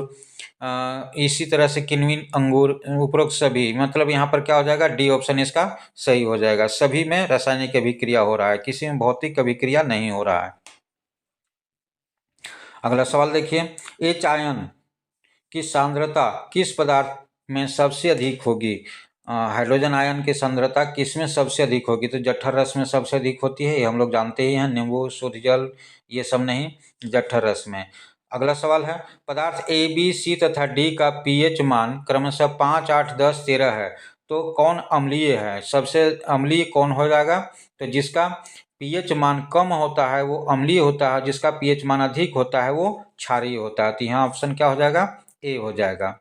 इसी तरह से किण्विन अंगूर, उपरोक्त सभी, मतलब यहाँ पर क्या हो जाएगा, डी ऑप्शन इसका सही हो जाएगा। सभी में रासायनिक अभिक्रिया हो रहा है, किसी में भौतिक अभिक्रिया नहीं हो रहा है। अगला सवाल देखिए एच आयन की सांद्रता किस पदार्थ में सबसे अधिक होगी? हाइड्रोजन आयन की सांद्रता किस में सबसे अधिक होगी? तो जठर रस में सबसे अधिक होती है, ये हम लोग जानते ही हैं, नींबू, शुद्ध जल, ये सब नहीं, जठर रस में। अगला सवाल है पदार्थ A, B, C तथा D का pH मान क्रमशः 5, 8, 10, 13 है, तो कौन अम्लीय है, सबसे अम्लीय कौन हो जाएगा, तो जिसका पीएच मान कम होता है वो अम्लीय होता है, जिसका पीएच मान अधिक होता है वो क्षारीय होता है। तो यहाँ ऑप्शन क्या हो जाएगा, ए हो जाएगा।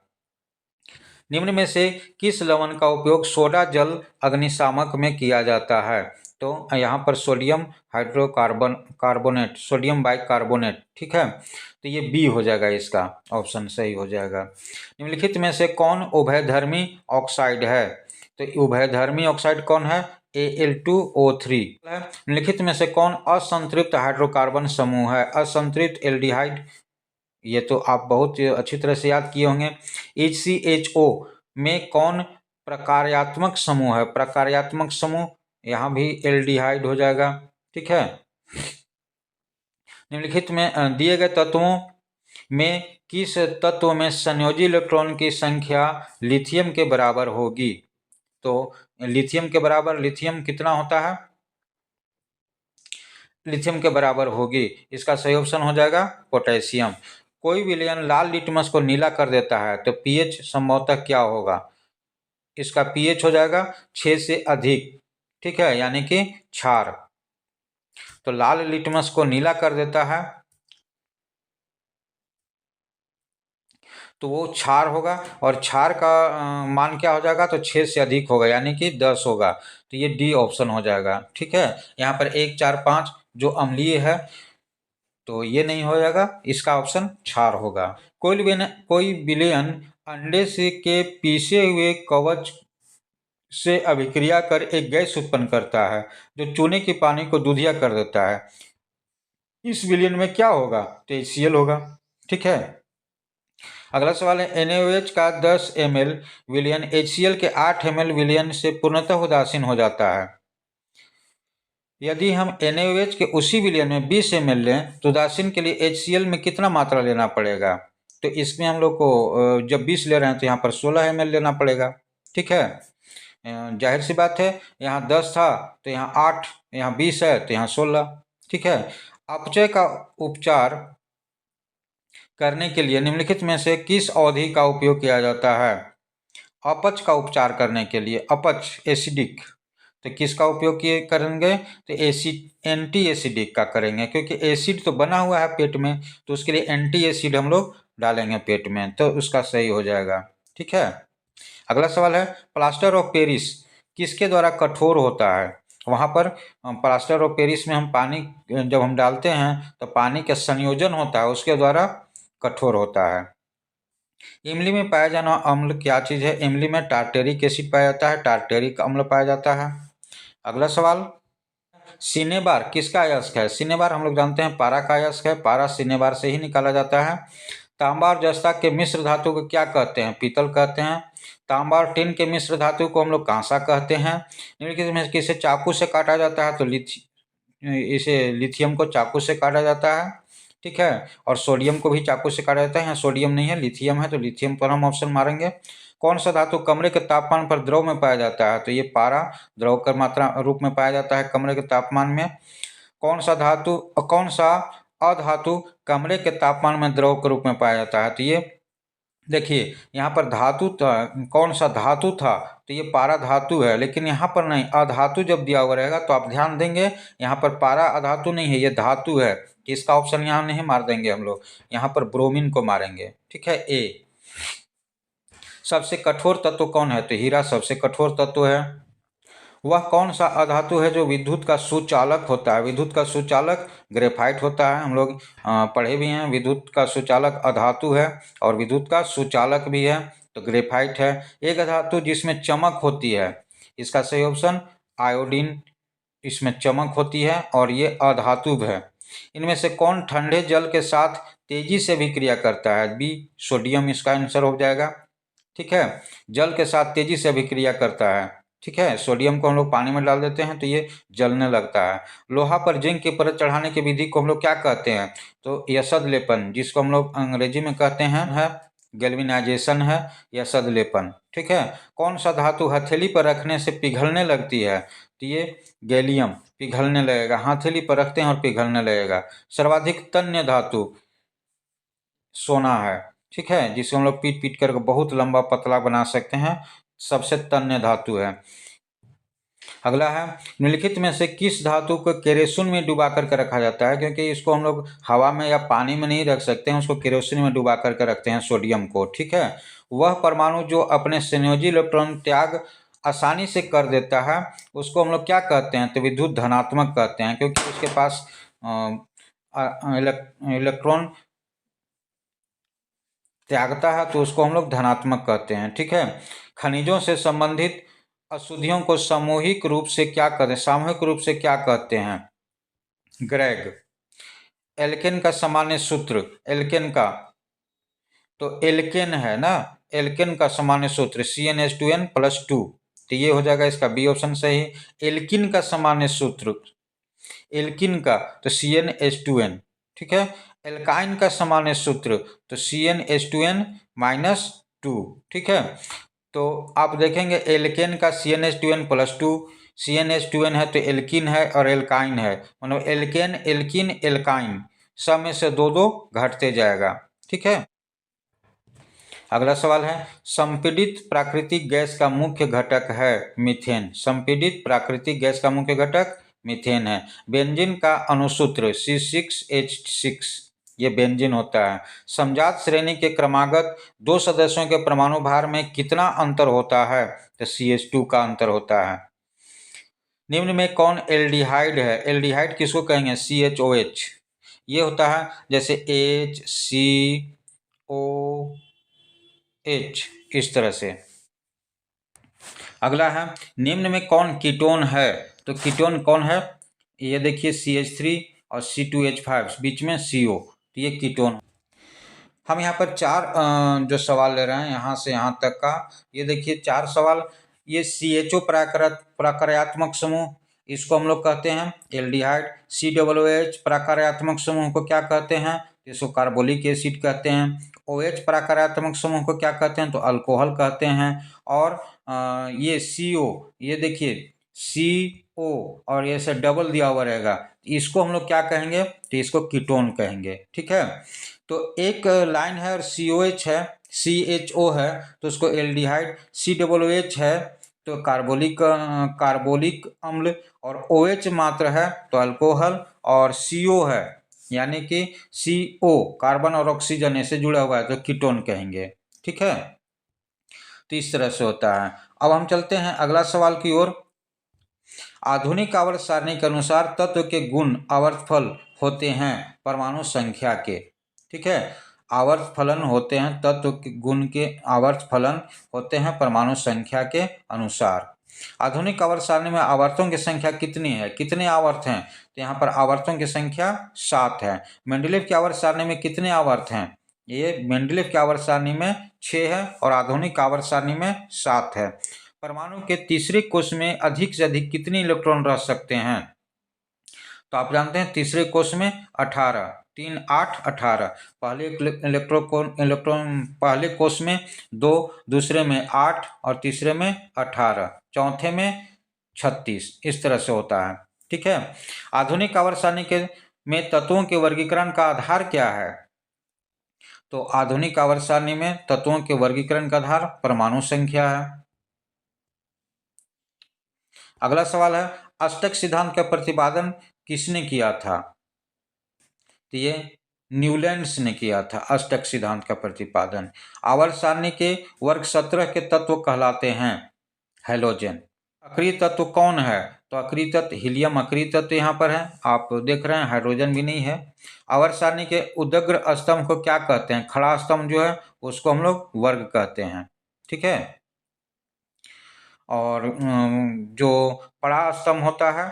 निम्न में से किस लवण का उपयोग सोडा जल अग्निशामक में किया जाता है, तो यहाँ पर सोडियम कार्बोनेट, सोडियम बाइकार्बोनेट, ठीक है, तो ये बी हो जाएगा, इसका ऑप्शन सही हो जाएगा। निम्नलिखित में से कौन उभयधर्मी ऑक्साइड है, तो उभयधर्मी ऑक्साइड कौन है, Al2O3 है। निम्नलिखित में से कौन असंतृप्त हाइड्रोकार्बन समूह है, असंतृप्त एल्डिहाइड, ये तो आप बहुत अच्छी तरह से याद किए होंगे। HCHO में कौन प्रकार्यात्मक समूह है, प्रकार्यात्मक समूह, यहाँ भी एल्डिहाइड हो जाएगा, ठीक है। निम्नलिखित में दिए गए तत्वों में किस तत्व में संयोजी इलेक्ट्रॉन की संख्या लिथियम के बराबर होगी, तो लिथियम के बराबर, लिथियम कितना होता है, लिथियम के बराबर होगी, इसका सही ऑप्शन हो जाएगा पोटेशियम। कोई विलयन लाल लिटमस को नीला कर देता है तो पीएच संभवतः क्या होगा, इसका पीएच हो जाएगा 6 से अधिक, ठीक है, यानी कि क्षार। तो लाल लिटमस को नीला कर देता है तो वो क्षार होगा, और क्षार का मान क्या हो जाएगा, तो 6 से अधिक होगा, यानी कि 10 होगा। तो ये डी ऑप्शन हो जाएगा, ठीक है। यहाँ पर 1, 4, 5 जो अम्लीय है तो ये नहीं हो जाएगा, इसका ऑप्शन क्षार होगा। कोई विलयन अंडे से के पीसे हुए कवच से अभिक्रिया कर एक गैस उत्पन्न करता है जो चूने के पानी को दूधिया कर देता है, इस विलयन में क्या होगा, तो HCl होगा, ठीक है। अगला सवाल है NaOH का 10 ml विलयन HCl के 8 ml विलयन से पूर्णतः उदासीन हो जाता है। यदि हम NaOH के उसी विलयन में 20 ml लें तो उदासीन के लिए HCl में कितना मात्रा लेना पड़ेगा, तो इसमें हम लोग को जब 20 ले रहे हैं तो यहाँ पर 16 ml लेना पड़ेगा, ठीक है। जाहिर सी बात है, यहाँ 10 था तो यहाँ 8, यहाँ 20 है तो यहाँ 16, ठीक है। अपचय का उपचार करने के लिए निम्नलिखित में से किस अवधि का उपयोग किया जाता है, अपच का उपचार करने के लिए, अपच एसिडिक, तो किसका उपयोग किए करेंगे, तो एंटी एसिडिक का करेंगे, क्योंकि एसिड तो बना हुआ है पेट में, तो उसके लिए एंटी एसिड हम लोग डालेंगे पेट में, तो उसका सही हो जाएगा, ठीक है। अगला सवाल है प्लास्टर ऑफ पेरिस किसके द्वारा कठोर होता है, वहाँ पर प्लास्टर ऑफ पेरिस में हम पानी जब हम डालते हैं तो पानी का संयोजन होता है, उसके द्वारा कठोर होता है। इमली में पाया जाना अम्ल क्या चीज़ है, इमली में टार्टेरिक एसिड पाया जाता है, टार्टेरिक अम्ल पाया जाता है। अगला सवाल सिनेबार किसका अयस्क है, सिनेबार हम लोग जानते हैं पारा का अयस्क है, पारा सिनेबार से ही निकाला जाता है। तांबा और जस्ता के मिश्र धातु को क्या कहते हैं, पीतल कहते हैं। तांबा और टिन के मिश्र धातु को हम लोग कांसा कहते हैं। निम्नलिखित में किसे चाकू से काटा जाता है, तो इसे लिथियम को चाकू से काटा जाता है, ठीक है। और सोडियम को भी चाकू से काटा जाता है, यहाँ सोडियम नहीं है लिथियम है, तो लिथियम पर हम ऑप्शन मारेंगे। कौन सा धातु कमरे के तापमान पर द्रव में पाया जाता है, तो ये पारा द्रव का मात्रा रूप में पाया जाता है कमरे के तापमान में। कौन सा अधातु कमरे के तापमान में द्रव के रूप में पाया जाता है, तो ये देखिए यहाँ पर धातु कौन सा धातु था, तो ये पारा धातु है, लेकिन यहाँ पर नहीं, अधातु जब दिया हुआ रहेगा तो आप ध्यान देंगे यहाँ पर पारा अधातु नहीं है, ये धातु है, इसका ऑप्शन यहाँ नहीं मार देंगे हम लोग, यहाँ पर ब्रोमीन को मारेंगे, ठीक है। ए सबसे कठोर तत्व कौन है, तो हीरा सबसे कठोर तत्व है। वह कौन सा अधातु है जो विद्युत का सुचालक होता है, विद्युत का सुचालक ग्रेफाइट होता है, हम लोग पढ़े भी हैं, विद्युत का सुचालक अधातु है और विद्युत का सुचालक भी है, तो ग्रेफाइट है। एक धातु जिसमें चमक होती है, इसका सही ऑप्शन आयोडीन, इसमें चमक होती है और ये अधातु है। इनमें से कौन ठंडे जल के साथ तेजी से भी क्रिया करता है, बी सोडियम इसका आंसर हो जाएगा, ठीक है। जल के साथ तेजी से अभिक्रिया करता है, ठीक है। सोडियम को हम लोग पानी में डाल देते हैं तो ये जलने लगता है। लोहा पर जिंक की परत चढ़ाने की विधि को हम लोग क्या कहते हैं, तो यसद लेपन, जिसको हम लोग अंग्रेजी में कहते हैं है गैल्वेनाइजेशन है, यसद लेपन, ठीक है। कौन सा धातु हथेली पर रखने से पिघलने लगती है, तो ये गैलियम पिघलने लगेगा, हथेली पर रखते हैं और पिघलने लगेगा। सर्वाधिक तन्य धातु सोना है, ठीक है, जिसे हम लोग पीट पीट करके बहुत लंबा पतला बना सकते हैं, सबसे तन्य धातु है। अगला है, निम्नलिखित में से किस धातु को केरोसिन में डुबा करके रखा जाता है, क्योंकि इसको हम लोग हवा में या पानी में नहीं रख सकते हैं, उसको केरोसिन में डुबा करके रखते हैं, सोडियम को। ठीक है, वह परमाणु जो अपने संयोजी इलेक्ट्रॉन त्याग आसानी से कर देता है उसको हम लोग क्या कहते हैं, तो विद्युत धनात्मक कहते हैं, क्योंकि उसके पास इलेक्ट्रॉन त्यागता है तो उसको हम लोग धनात्मक कहते हैं। ठीक है, खनिजों से संबंधित अशुद्धियों को सामूहिक रूप से क्या कहते हैं, सामूहिक रूप से क्या कहते हैं, ग्रेग। एल्केन का सामान्य सूत्र, एल्केन का, तो एल्केन है ना, एल्केन का सामान्य सूत्र CnH2n+2, तो ये हो जाएगा इसका बी ऑप्शन सही। एल्किन का सामान्य सूत्र, एल्किन का तो CnH2n। ठीक है, एल्काइन का सामान्य सूत्र तो CnH2n-2। ठीक है, तो आप देखेंगे एल्केन का CnH2n+2, CnH2n है तो एल्किन है और एल्काइन है, मतलब एल्केन एल्किन एल्काइन सब में से दो दो घटते जाएगा। ठीक है, अगला सवाल है, संपीड़ित प्राकृतिक गैस का मुख्य घटक है मीथेन। संपीड़ित प्राकृतिक गैस का मुख्य घटक मीथेन है। बेंजीन का अणुसूत्र C6H6, ये बेंजीन होता है। समजात श्रेणी के क्रमागत दो सदस्यों के परमाणु भार में कितना अंतर होता है, तो CH2 का अंतर होता है। निम्न में कौन एल्डिहाइड है, एल्डिहाइड किसको कहेंगे, CHOH, ये होता है जैसे HCOH, इस तरह से। अगला है, निम्न में कौन कीटोन है, तो कीटोन कौन है, ये देखिए CH3 और C2H5 बीच में CO, तो ये कीटोन। हम यहाँ पर चार जो सवाल ले रहे हैं यहाँ से यहाँ तक का, ये देखिए चार सवाल। ये CHO प्राकार्यात्मक समूह, इसको हम लोग कहते हैं एल्डिहाइड। COOH प्राकार्यात्मक समूह को क्या कहते हैं, इसको कार्बोलिक एसिड कहते हैं। OH प्राकार्यात्मक समूह को क्या कहते हैं, तो अल्कोहल कहते हैं। और ये CO, ये देखिए CO और ये से डबल दिया हुआ रहेगा, इसको हम लोग क्या कहेंगे, तो इसको कीटोन कहेंगे। ठीक है, तो एक लाइन है और COH है, CHO है तो उसको एल्डिहाइड, COOH है तो कार्बोलिक अम्ल, और OH मात्र है तो अल्कोहल, और CO है यानी कि CO कार्बन और ऑक्सीजन ऐसे जुड़ा हुआ है तो कीटोन कहेंगे। ठीक है, तो इस तरह से होता है। अब हम चलते हैं अगला सवाल की ओर। आधुनिक आवर्त सारणी के अनुसार तत्व के गुण आवर्तफल होते हैं परमाणु संख्या के। ठीक है, आवर्त फलन होते हैं, तत्व के गुण के आवर्त फलन होते हैं परमाणु संख्या के अनुसार। आधुनिक आवर्त सारणी में आवर्तों की संख्या कितनी है, कितने आवर्त हैं, तो यहाँ पर आवर्तों की संख्या 7 है। मेंडलीव की आवर्त सारणी में कितने आवर्त हैं, ये मेंडलीव की आवर्त सारणी में 6 है और आधुनिक आवर्त सारणी में 7 है। परमाणु के तीसरे कोष में अधिक से अधिक कितने इलेक्ट्रॉन रह सकते हैं, तो आप जानते हैं तीसरे कोष में 18, 3 8 18। पहले इलेक्ट्रॉन पहले कोष में 2, दूसरे में 8 और तीसरे में 18, चौथे में 36, इस तरह से होता है। ठीक है, आधुनिक आवर्त सारणी के में तत्वों के वर्गीकरण का आधार क्या है, तो आधुनिक आवर्त सारणी में तत्वों के वर्गीकरण का आधार परमाणु संख्या है। अगला सवाल है, अष्टक सिद्धांत का प्रतिपादन किसने किया था, तो ये न्यूलैंड्स ने किया था अष्टक सिद्धांत का प्रतिपादन। आवर्त सारणी के वर्ग 17 के तत्व कहलाते हैं हैलोजन। अक्रिय तत्व कौन है, तो अक्रिय तत्व हीलियम अक्रिय तत्व यहाँ पर है, आप देख रहे हैं हाइड्रोजन भी नहीं है। आवर्त सारणी के उदग्र स्तंभ को क्या कहते हैं, खड़ा स्तंभ जो है उसको हम लोग वर्ग कहते हैं। ठीक है, और जो पड़ा स्तंभ होता है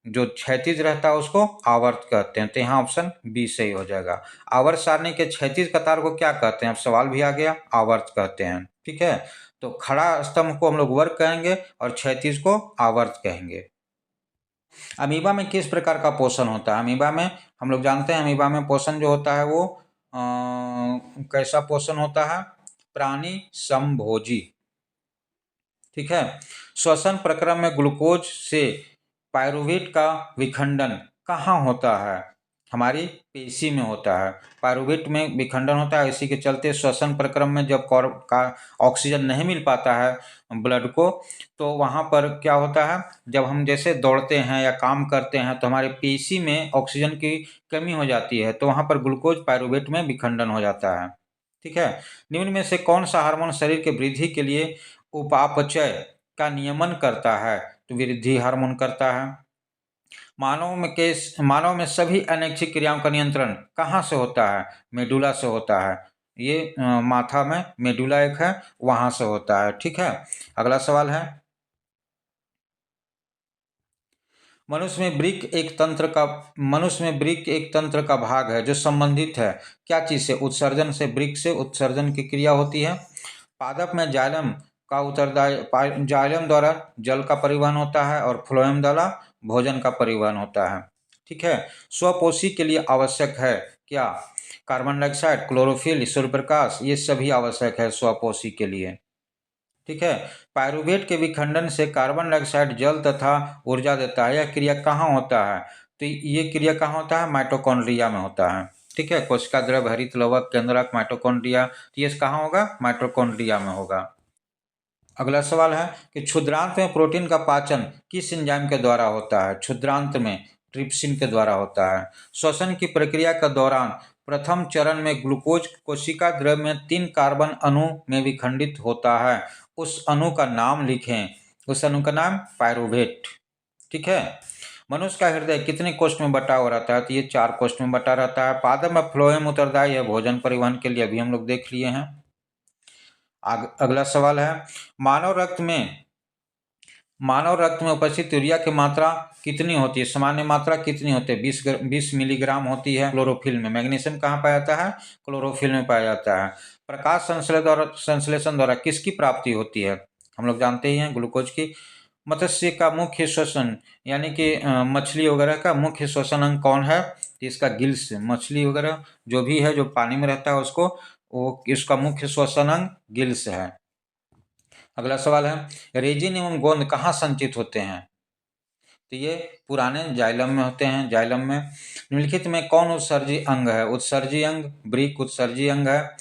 जो क्षैतिज रहता है उसको आवर्त कहते हैं, तो यहाँ ऑप्शन बी सही हो जाएगा। आवर्त सारणी के क्षैतिज कतार को क्या कहते हैं, अब सवाल भी आ गया, आवर्त कहते हैं। ठीक है, तो खड़ा स्तंभ को हम लोग वर्ग कहेंगे और क्षैतिज को आवर्त कहेंगे। अमीबा में किस प्रकार का पोषण होता है, अमीबा में हम लोग जानते हैं अमीबा में पोषण जो होता है वो कैसा पोषण होता है, प्राणी समभोजी। ठीक है, श्वसन प्रक्रम में ग्लूकोज से पायरुवेट का विखंडन कहाँ होता है, हमारी पेशी में होता है। पायरुवेट में विखंडन होता है, इसी के चलते श्वसन प्रक्रम में जब का ऑक्सीजन नहीं मिल पाता है ब्लड को, तो वहाँ पर क्या होता है, जब हम जैसे दौड़ते हैं या काम करते हैं तो हमारे पेशी में ऑक्सीजन की कमी हो जाती है, तो वहाँ पर ग्लूकोज पायरुवेट में विखंडन हो जाता है। ठीक है। निम्न में से कौन सा हार्मोन शरीर के वृद्धि के लिए उपापचय का नियमन करता है? तो वृद्धि हार्मोन करता है। मानव में सभी अनैच्छिक क्रियाओं का नियंत्रण कहाँ से होता है? मेडुला से होता है। ये माथा में मेडुला एक है, वहां से होता है। ठीक है। अगला सवाल है, मनुष्य में वृक्क एक तंत्र का भाग है जो संबंधित है क्या चीज से? उत्सर्जन से। वृक्क से उत्सर्जन की क्रिया होती है। पादप में जाइलम का उत्तरदायी, जाइलम द्वारा जल का परिवहन होता है और फ्लोएम द्वारा भोजन का परिवहन होता है। ठीक है। स्वपोषी के लिए आवश्यक है क्या? Carbon dioxide, chlorophyll, Surya Prakash, ये सभी आवश्यक है स्वपोषी के लिए। ठीक है। पायरुवेट के विखंडन से कार्बन डाइऑक्साइड जल तथा ऊर्जा देता है। यह क्रिया कहाँ होता है? तो ये क्रिया कहाँ होता है? माइटोकॉन्ड्रिया में होता है। ठीक है। कोशिका द्रव, हरित लवक, केंद्रक, माइटोकॉन्ड्रिया, तो ये कहाँ होगा? माइटोकॉन्ड्रिया में होगा। अगला सवाल है कि क्षुद्रांत में प्रोटीन का पाचन किस एंजाइम के द्वारा होता है? क्षुद्रांत में ट्रिप्सिन के द्वारा होता है। श्वसन की प्रक्रिया के दौरान प्रथम चरण में ग्लूकोज कोशिका द्रव में 3 कार्बन अणु में विखंडित होता है। उस अणु का नाम लिखें। उस अणु का नाम पायरुवेट। ठीक है। मनुष्य का हृदय कितने कोष्ठ में बटा हुआ रहता है? तो ये 4 कोष्ठ में बटा रहता है। पादप में फ्लोएम उत्तरदायी है भोजन परिवहन के लिए, अभी हम लोग देख लिए हैं। अगला सवाल है, मानव रक्त में उपस्थित यूरिया की मात्रा कितनी होती है? सामान्य मात्रा कितनी होती है? 20 मिलीग्राम होती है। क्लोरोफिल में। मैग्नीशियम कहाँ पाया जाता है? क्लोरोफिल में पाया जाता है। प्रकाश संश्लेषण द्वारा किसकी प्राप्ति होती है? हम लोग जानते ही हैं, ग्लूकोज की। मत्स्य का मुख्य श्वसन, यानी कि मछली वगैरह का मुख्य श्वसन अंग कौन है? तो इसका गिल्स। मछली वगैरह जो भी है, जो पानी में रहता है, उसको वो इसका मुख्य श्वसन अंग गिल्स है। अगला सवाल है, रेजिन एवं गोंद कहाँ संचित होते हैं? तो ये पुराने जाइलम में होते हैं। जाइलम में निम्नलिखित में कौन उत्सर्जी अंग है? उत्सर्जी अंग ब्रिक उत्सर्जी अंग है।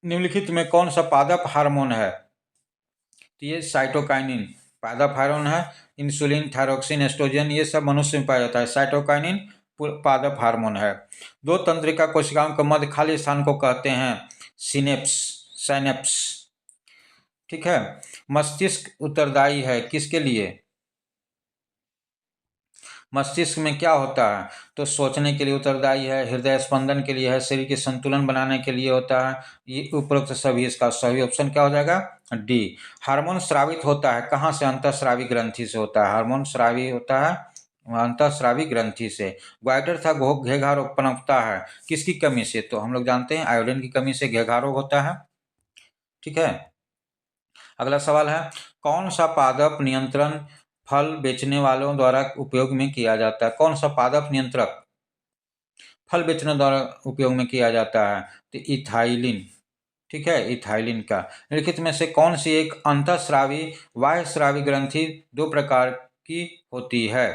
निम्नलिखित में कौन सा पादप हार्मोन है? तो ये साइटोकाइनिन पादप हार्मोन है। इंसुलिन, थायरोक्सिन, एस्ट्रोजन, ये सब मनुष्य में पाया जाता है। साइटोकाइनिन पादप हार्मोन है। दो तंत्रिका कोशिकाओं के मध्य खाली स्थान को कहते हैं साइनेप्स। ठीक है। मस्तिष्क उत्तरदायी है किसके लिए? मस्तिष्क में क्या होता है? तो सोचने के लिए उत्तरदायी है, हृदय स्पंदन के लिए है, शरीर के संतुलन बनाने के लिए होता है। ये उपरोक्त सभी, इसका सही ऑप्शन क्या हो जाएगा? डी। हार्मोन स्रावित होता है कहाँ से? अंतःस्रावी ग्रंथि से होता है। हार्मोन स्रावी होता है अंतःस्रावी ग्रंथि से। ग्वाइटर था घेघा रोग पनपता है किसकी कमी से? तो हम लोग जानते हैं आयोडीन की कमी से घेघा रोग होता है। ठीक है। अगला सवाल है, कौन सा पादप नियंत्रण फल बेचने वालों द्वारा उपयोग में किया जाता है? कौन सा पादप नियंत्रक फल बेचने द्वारा उपयोग में किया जाता है? तो इथाइलिन। ठीक है, इथाइलिन का। निम्नलिखित में से कौन सी एक अंतःस्रावी बाह्यस्रावी ग्रंथि 2 प्रकार की होती है?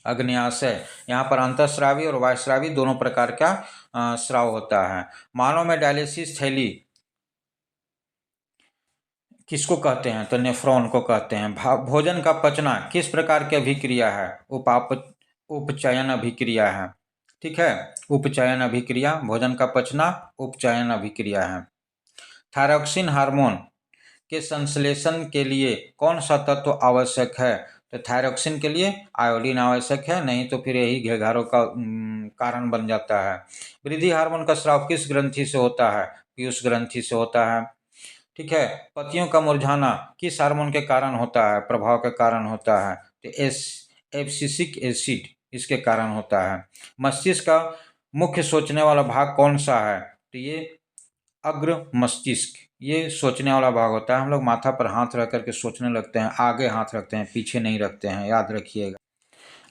अग्न्याशय। यहाँ पर अंतःस्रावी और बाह्यस्रावी दोनों प्रकार का स्राव होता है। मानव में डायलिसिस थैली किसको कहते हैं? तो नेफ्रॉन को कहते हैं। भोजन का पचना किस प्रकार की अभिक्रिया है? उपचयन अभिक्रिया है। ठीक है, उपचयन अभिक्रिया। भोजन का पचना उपचयन अभिक्रिया है। थायरॉक्सिन हार्मोन के संश्लेषण के लिए कौन सा तत्व आवश्यक है? तो थायरॉक्सिन के लिए आयोडीन आवश्यक है, नहीं तो फिर यही घेघारों का कारण बन जाता है। वृद्धि हार्मोन का स्राव किस ग्रंथि से होता है? पीयूष ग्रंथि से होता है। ठीक है। पत्तियों का मुरझाना किस हार्मोन के कारण होता है? प्रभाव के कारण होता है। तो एब्सिसिक एसिड इसके कारण होता है। मस्तिष्क का मुख्य सोचने वाला भाग कौन सा है? तो ये अग्र मस्तिष्क, ये सोचने वाला भाग होता है। हम लोग माथा पर हाथ रख करके सोचने लगते हैं, आगे हाथ रखते हैं, पीछे नहीं रखते हैं, याद रखिएगा।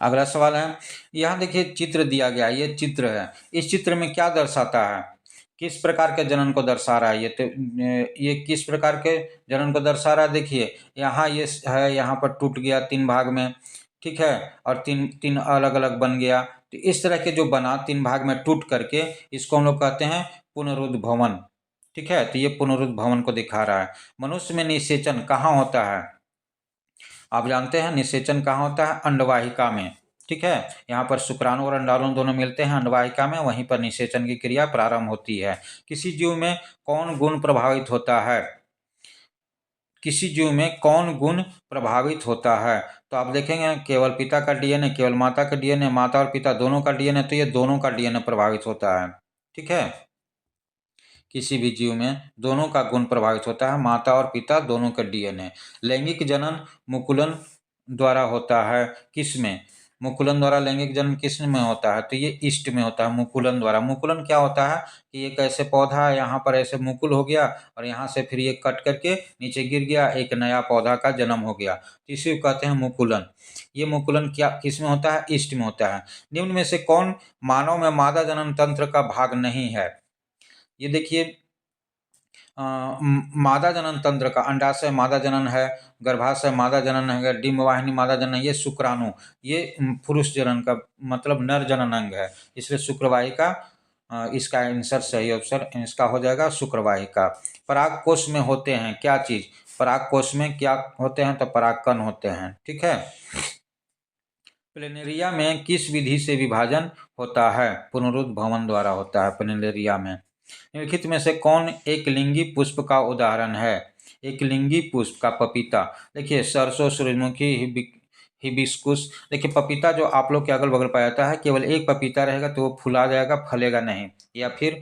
अगला सवाल है, यहाँ देखिए चित्र दिया गया है, ये चित्र है। इस चित्र में क्या दर्शाता है? किस प्रकार के जनन को दर्शा रहा है? ये किस प्रकार के जनन को दर्शा रहा है? देखिए यहाँ ये है, यहाँ पर टूट गया 3 भाग में। ठीक है, और तीन तीन अलग अलग बन गया। तो इस तरह के जो बना तीन भाग में टूट करके, इसको हम लोग कहते हैं पुनरुद्भवन। ठीक है, तो ये पुनरुद्भवन को दिखा रहा है। मनुष्य में निषेचन कहाँ होता है? आप जानते हैं निषेचन कहाँ होता है? अंडवाहिका में। ठीक है, यहाँ पर शुक्राणु और अंडाणु दोनों मिलते हैं अंडवाहिका में, वहीं पर निषेचन की क्रिया प्रारंभ होती है। किसी जीव में कौन गुण प्रभावित होता है? किसी जीव में कौन गुण प्रभावित होता है? तो आप देखेंगे केवल पिता का डीएनए, केवल माता का डीएनए, माता और पिता दोनों का डीएनए, तो ये दोनों का डीएनए प्रभावित होता है। ठीक है, किसी भी जीव में दोनों का गुण प्रभावित होता है, माता और पिता दोनों का डीएनए। लैंगिक जनन मुकुलन द्वारा होता है, किस में? मुकुलन द्वारा लैंगिक जन्म किस में होता है? तो ये ईस्ट में होता है, मुकुलन द्वारा। मुकुलन क्या होता है कि एक ऐसे पौधा है, यहाँ पर ऐसे मुकुल हो गया और यहाँ से फिर ये कट करके नीचे गिर गया, एक नया पौधा का जन्म हो गया, तो इसी को कहते हैं मुकुलन। ये मुकुलन क्या किस में होता है? ईस्ट में होता है। निम्न में से कौन मानव में मादा जनन तंत्र का भाग नहीं है? ये देखिए, मादा जनन तंत्र का अंडाशय मादा जनन है, गर्भाशय मादा जनन है, डिंब वाहिनी मादा जनन है, ये शुक्राणु, ये पुरुष जनन का मतलब नर जनन अंग है, इसलिए शुक्रवाहिका इसका आंसर सही ऑप्शन इसका हो जाएगा शुक्रवाहिका। पराग कोश में होते हैं क्या चीज? पराग कोश में क्या होते हैं? तो परागकण होते हैं। ठीक है, प्लेनेरिया में किस विधि से विभाजन होता है? पुनरुद्भवन द्वारा होता है प्लेनेरिया में। निम्नलिखित में से कौन एक लिंगी पुष्प का उदाहरण है? एक लिंगी पुष्प का पपीता। देखिए सरसों, सूरजमुखी, हिबिस्कुस। देखिए पपीता जो आप लोग के अगल बगल पाया जाता है, केवल एक पपीता रहेगा तो वो फुला जाएगा, फलेगा नहीं, या फिर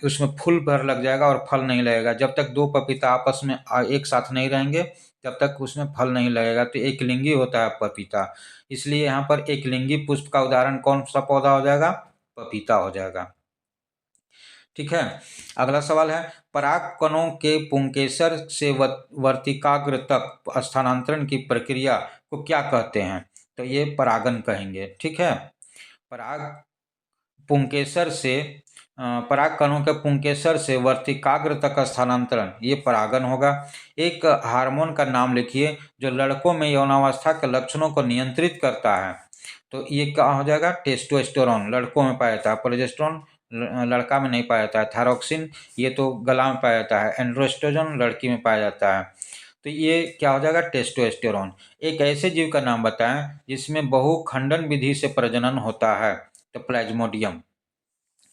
उसमें फूल भर लग जाएगा और फल नहीं लगेगा। जब तक दो पपीता आपस में एक साथ नहीं रहेंगे तब तक उसमें फल नहीं लगेगा, तो एक लिंगी होता है पपीता। इसलिए यहाँ पर एक लिंगी पुष्प का उदाहरण कौन सा पौधा हो जाएगा? पपीता हो जाएगा। ठीक है, अगला सवाल है, पराग कणों के पुंकेसर से वर्तिकाग्र तक स्थानांतरण की प्रक्रिया को क्या कहते हैं? तो ये परागन कहेंगे। ठीक है, पराग पुंकेसर से पराग कणों के पुंकेसर से वर्तिकाग्र तक स्थानांतरण, ये परागन होगा। एक हार्मोन का नाम लिखिए जो लड़कों में यौनावस्था के लक्षणों को नियंत्रित करता है। तो ये क्या हो जाएगा? टेस्टोस्टेरोन लड़कों में पाया जाता है, प्रोजेस्टेरोन लड़का में नहीं पाया जाता है, थायरोक्सिन ये तो गला में पाया जाता है, एंड्रोस्ट्रोजन लड़की में पाया जाता है। तो ये क्या हो जाएगा? टेस्टोस्टेरोन। एक ऐसे जीव का नाम बताएं जिसमें बहुखंडन विधि से प्रजनन होता है। तो प्लाज्मोडियम।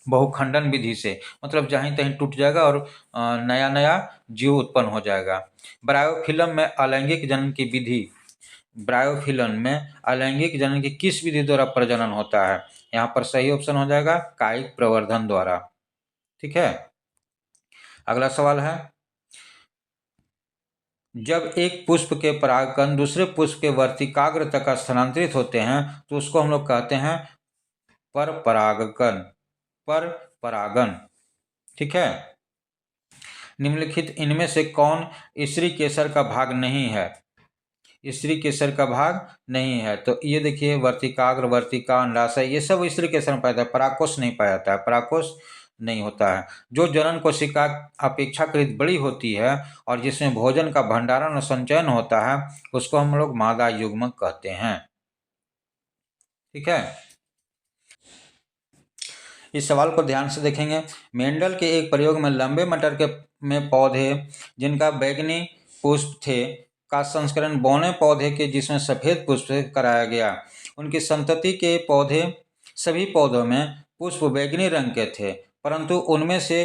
बहुखंडन विधि से मतलब जहीं तहीं टूट जाएगा और नया नया जीव उत्पन्न हो जाएगा। ब्रायोफिलम में अलैंगिक जनन की विधि, ब्रायोफिलन में अलैंगिक जनन की किस विधि द्वारा प्रजनन होता है? यहाँ पर सही ऑप्शन हो जाएगा कायिक प्रवर्धन द्वारा। ठीक है, अगला सवाल है, जब एक पुष्प के परागकण दूसरे पुष्प के वर्तिकाग्र तक स्थानांतरित होते हैं तो उसको हम लोग कहते हैं पर परागकण, पर परागन। ठीक है, निम्नलिखित इनमें से कौन स्त्री केसर का भाग नहीं है? स्त्री केसर का भाग नहीं है, तो ये देखिए वर्तिकाग्र, वर्तिका, अंडाशय ये सब स्त्री केसर में पाया जाता है, परागकोश नहीं पाया जाता है, परागकोश नहीं होता है। जो जनन कोशिका अपेक्षाकृत बड़ी होती है और जिसमें भोजन का भंडारण और संचयन होता है उसको हम लोग मादा युग्मक कहते हैं। ठीक है, इस सवाल को ध्यान से देखेंगे। मेंडल के एक प्रयोग में लंबे मटर के में पौधे जिनका बैंगनी पुष्प थे का संस्करण बौने पौधे के जिसमें सफेद पुष्प से कराया गया। उनकी संतति के पौधे सभी पौधों में पुष्प बैंगनी रंग के थे, परंतु उनमें से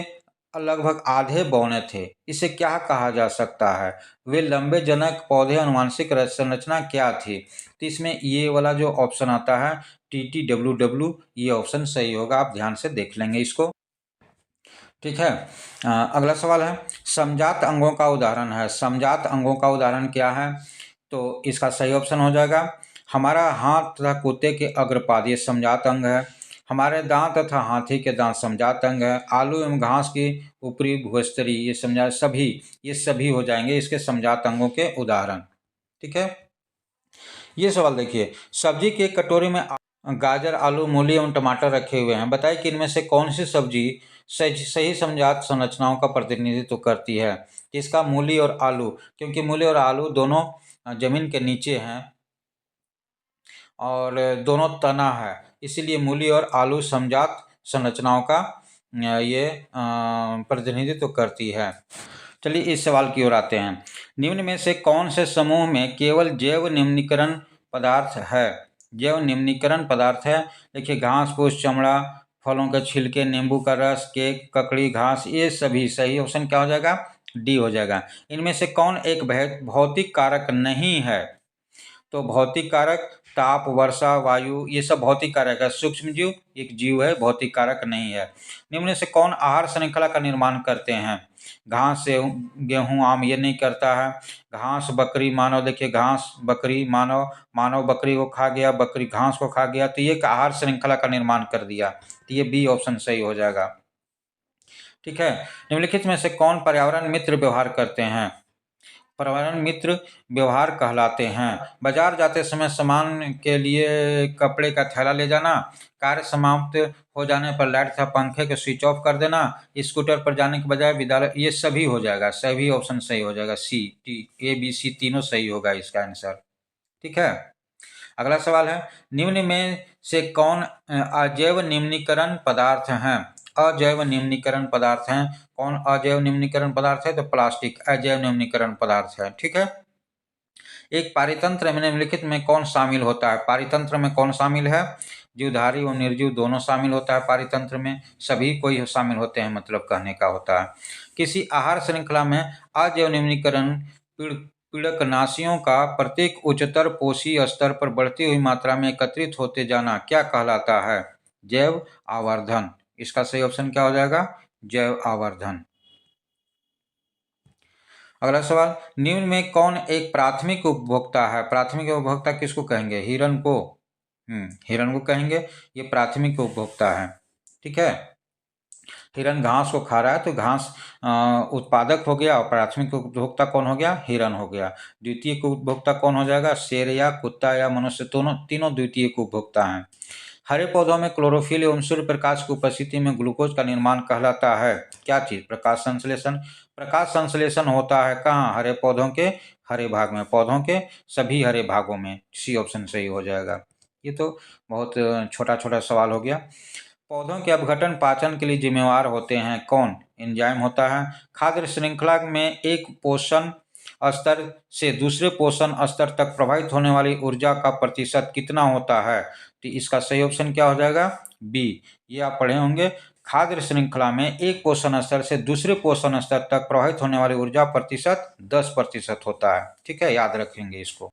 लगभग आधे बौने थे। इसे क्या कहा जा सकता है? वे लंबे जनक पौधे अनुवांशिक संरचना क्या थी? तो इसमें ये वाला जो ऑप्शन आता है TTWW, ये ऑप्शन सही होगा। आप ध्यान से देख लेंगे इसको। ठीक है, अगला सवाल है, समजात अंगों का उदाहरण है। समजात अंगों का उदाहरण क्या है? तो इसका सही ऑप्शन हो जाएगा हमारा हाथ तथा कुत्ते के अग्रपाद, ये समजात अंग है। हमारे दांत तथा हाथी के दांत समजात अंग है। आलू एवं घास की ऊपरी भुवस्तरी, ये समझा सभी, ये सभी हो जाएंगे इसके समजात अंगों के उदाहरण। ठीक है, ये सवाल देखिए, सब्जी की एक कटोरी में गाजर, आलू, मूली एवं टमाटर रखे हुए हैं। बताइए कि इनमें से कौन सी सब्जी सही समजात संरचनाओं का प्रतिनिधित्व करती है? इसका मूली और आलू, क्योंकि मूली और आलू दोनों जमीन के नीचे हैं। और दोनों तना है, इसीलिए मूली और आलू समजात संरचनाओं का ये प्रतिनिधित्व करती है। चलिए इस सवाल की ओर आते हैं। निम्न में से कौन से समूह में केवल जैव निम्नीकरण पदार्थ है? जैव निम्नीकरण पदार्थ है, देखिए घास फूस, चमड़ा, फलों के छिलके, नींबू का रस, केक, ककड़ी, घास, ये सभी सही ऑप्शन क्या हो जाएगा? डी हो जाएगा। इनमें से कौन एक भौतिक कारक नहीं है? तो भौतिक कारक ताप, वर्षा, वायु, ये सब भौतिक कारक है। सूक्ष्म जीव एक जीव है, भौतिक कारक नहीं है। निम्न में से कौन आहार श्रृंखला का निर्माण करते हैं? घास से गेहूं, आम, ये नहीं करता है। घास, बकरी, मानव, देखिए घास, बकरी, मानव, मानव बकरी को खा गया, बकरी घास को खा गया, तो ये एक आहार श्रृंखला का निर्माण कर दिया, तो ये बी ऑप्शन सही हो जाएगा। ठीक है। निम्नलिखित में से कौन पर्यावरण मित्र व्यवहार करते हैं? पर्यावरण मित्र व्यवहार कहलाते हैं। बाजार जाते समय सामान के लिए कपड़े का थैला ले जाना, कार्य समाप्त हो जाने पर लाइट तथा पंखे को स्विच ऑफ कर देना, स्कूटर पर जाने के बजाय विद्यालय, ये सभी हो जाएगा, सभी ऑप्शन सही हो जाएगा। सी, टी, ए, बी, सी तीनों सही होगा इसका आंसर। ठीक है। अगला सवाल है, निम्न में से कौन अजैव निम्नीकरण पदार्थ हैं? अजैव निम्नीकरण पदार्थ हैं। कौन अजैव निम्नीकरण पदार्थ है? तो प्लास्टिक अजैव निम्नीकरण पदार्थ है। ठीक है। एक पारितंत्र में निम्नलिखित में कौन शामिल होता है? पारितंत्र में कौन शामिल है? जीवधारी और निर्जीव दोनों शामिल होता है पारितंत्र में, सभी कोई शामिल होते हैं, मतलब कहने का होता है। किसी आहार श्रृंखला में अजैव निम्नीकरण पीड़कनाशियों का प्रत्येक उच्चतर पोषी स्तर पर बढ़ती हुई मात्रा में एकत्रित होते जाना क्या कहलाता है? जैव आवर्धन। इसका सही ऑप्शन क्या हो जाएगा? जैव आवर्धन। अगला सवाल, निम्न में कौन एक प्राथमिक उपभोक्ता है? प्राथमिक उपभोक्ता किसको कहेंगे? हिरण को। हिरण को कहेंगे, ये प्राथमिक उपभोक्ता है। ठीक है। हिरण घास को खा रहा है, तो घास उत्पादक हो गया, और प्राथमिक उपभोक्ता कौन हो गया? हिरण हो गया। द्वितीय उपभोक्ता कौन हो जाएगा? शेर या कुत्ता या मनुष्य, तीनों द्वितीय उपभोक्ता हैं। हरे पौधों में क्लोरोफिल एवं सूर्य प्रकाश की उपस्थिति में ग्लूकोज का निर्माण कहलाता है क्या चीज? प्रकाश संश्लेषण। प्रकाश संश्लेषण होता है कहाँ? हरे पौधों के हरे भाग में, पौधों के सभी हरे भागों में। सी ऑप्शन सही हो जाएगा। ये तो बहुत छोटा छोटा सवाल हो गया। पौधों के अपघटन पाचन के लिए जिम्मेवार होते हैं कौन? एंजाइम होता है। खाद्य श्रृंखला में एक पोषण स्तर से दूसरे पोषण स्तर तक प्रभावित होने वाली ऊर्जा का प्रतिशत कितना होता है? तो इसका सही ऑप्शन क्या हो जाएगा? बी। ये आप पढ़े होंगे, खाद्य श्रृंखला में एक पोषण स्तर से दूसरे पोषण स्तर तक प्रभावित होने वाली ऊर्जा प्रतिशत 10% होता है। ठीक है, याद रखेंगे इसको।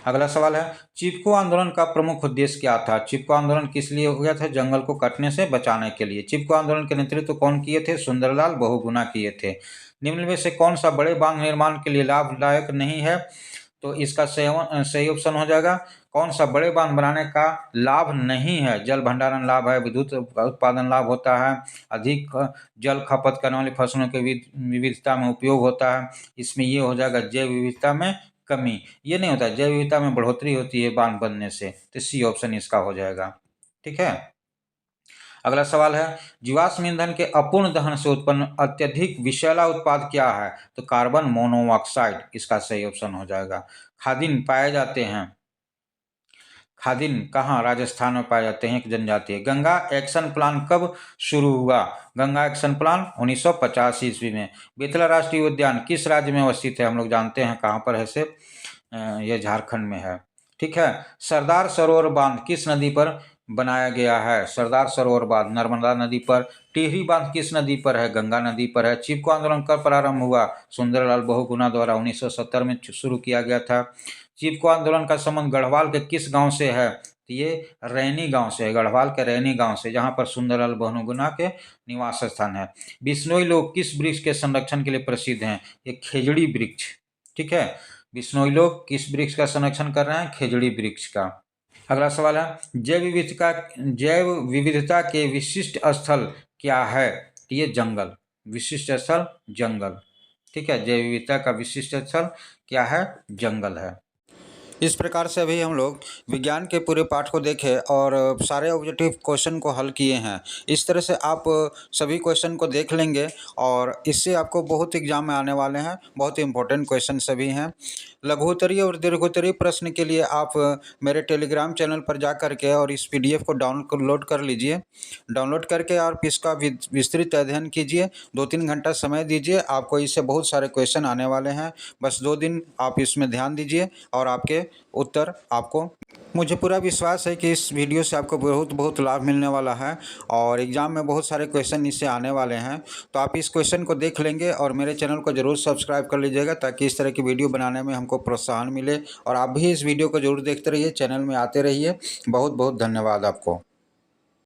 अगला सवाल है, चिपको आंदोलन का प्रमुख उद्देश्य क्या था? चिपको आंदोलन किस लिए हुआ था? जंगल को कटने से बचाने के लिए। चिपको आंदोलन के नेतृत्व कौन किए थे? सुंदरलाल बहुगुणा किए थे। निम्न में से कौन सा बड़े बांध निर्माण के लिए लाभदायक नहीं है? तो इसका सही ऑप्शन हो जाएगा, कौन सा बड़े बांध बनाने का लाभ नहीं है? जल भंडारण लाभ है, विद्युत उत्पादन लाभ होता है, अधिक जल खपत करने वाली फसलों के विविधता में उपयोग होता है। इसमें ये हो जाएगा जैव विविधता में कमी। ये नहीं होता, जैव विविधता में बढ़ोतरी होती है बांध बनने से, तो सी ऑप्शन इसका हो जाएगा। ठीक है। अगला सवाल है, जीवाश्म ईंधन के अपूर्ण दहन से उत्पन्न अत्यधिक विषैला उत्पाद क्या है? तो कार्बन मोनोऑक्साइड, इसका सही ऑप्शन हो जाएगा। खादिन पाए जाते हैं, खादिन कहाँ? राजस्थान में पाए जाते हैं, एक जनजाति है। गंगा एक्शन प्लान कब शुरू हुआ? गंगा एक्शन प्लान 1950 ईस्वी में। बेतला राष्ट्रीय उद्यान किस राज्य में अवस्थित है? हम लोग जानते हैं कहाँ पर है से, यह झारखंड में है। ठीक है। सरदार सरोवर बांध किस नदी पर बनाया गया है? सरदार सरोवर बांध नर्मदा नदी पर। टिहरी बांध किस नदी पर है? गंगा नदी पर है। चिपको आंदोलन कब प्रारंभ हुआ? सुंदरलाल बहुगुणा द्वारा 1970 में शुरू किया गया था। चिपको आंदोलन का संबंध गढ़वाल के किस गांव से है? तो ये रैनी गांव से है, गढ़वाल के रैनी गांव से, जहां पर सुंदरलाल बहुगुणा के निवास स्थान है। बिश्नोई लोग किस वृक्ष के संरक्षण के लिए प्रसिद्ध हैं? ये खेजड़ी वृक्ष। ठीक है, बिश्नोई लोग किस वृक्ष का संरक्षण कर रहे हैं? खेजड़ी वृक्ष का। अगला सवाल है, जैव विविधता के विशिष्ट स्थल क्या है? ये जंगल, विशिष्ट स्थल जंगल। ठीक है, जैव विविधता का विशिष्ट स्थल क्या है? जंगल है। इस प्रकार से अभी हम लोग विज्ञान के पूरे पाठ को देखे और सारे ऑब्जेक्टिव क्वेश्चन को हल किए हैं। इस तरह से आप सभी क्वेश्चन को देख लेंगे और इससे आपको बहुत एग्जाम में आने वाले हैं, बहुत ही इंपॉर्टेंट क्वेश्चन सभी हैं। लघुत्तरीय और दीर्घोत्तरीय प्रश्न के लिए आप मेरे टेलीग्राम चैनल पर जा करके और इस PDF को डाउनलोड कर लीजिए। डाउनलोड करके आप इसका विस्तृत अध्ययन कीजिए, 2-3 घंटा समय दीजिए, आपको इससे बहुत सारे क्वेश्चन आने वाले हैं। बस 2 दिन आप इसमें ध्यान दीजिए और आपके उत्तर आपको, मुझे पूरा विश्वास है कि इस वीडियो से आपको बहुत बहुत लाभ मिलने वाला है और एग्ज़ाम में बहुत सारे क्वेश्चन इससे आने वाले हैं। तो आप इस क्वेश्चन को देख लेंगे और मेरे चैनल को ज़रूर सब्सक्राइब कर लीजिएगा ताकि इस तरह की वीडियो बनाने में हमको प्रोत्साहन मिले। और आप भी इस वीडियो को ज़रूर देखते रहिए, चैनल में आते रहिए। बहुत बहुत धन्यवाद आपको।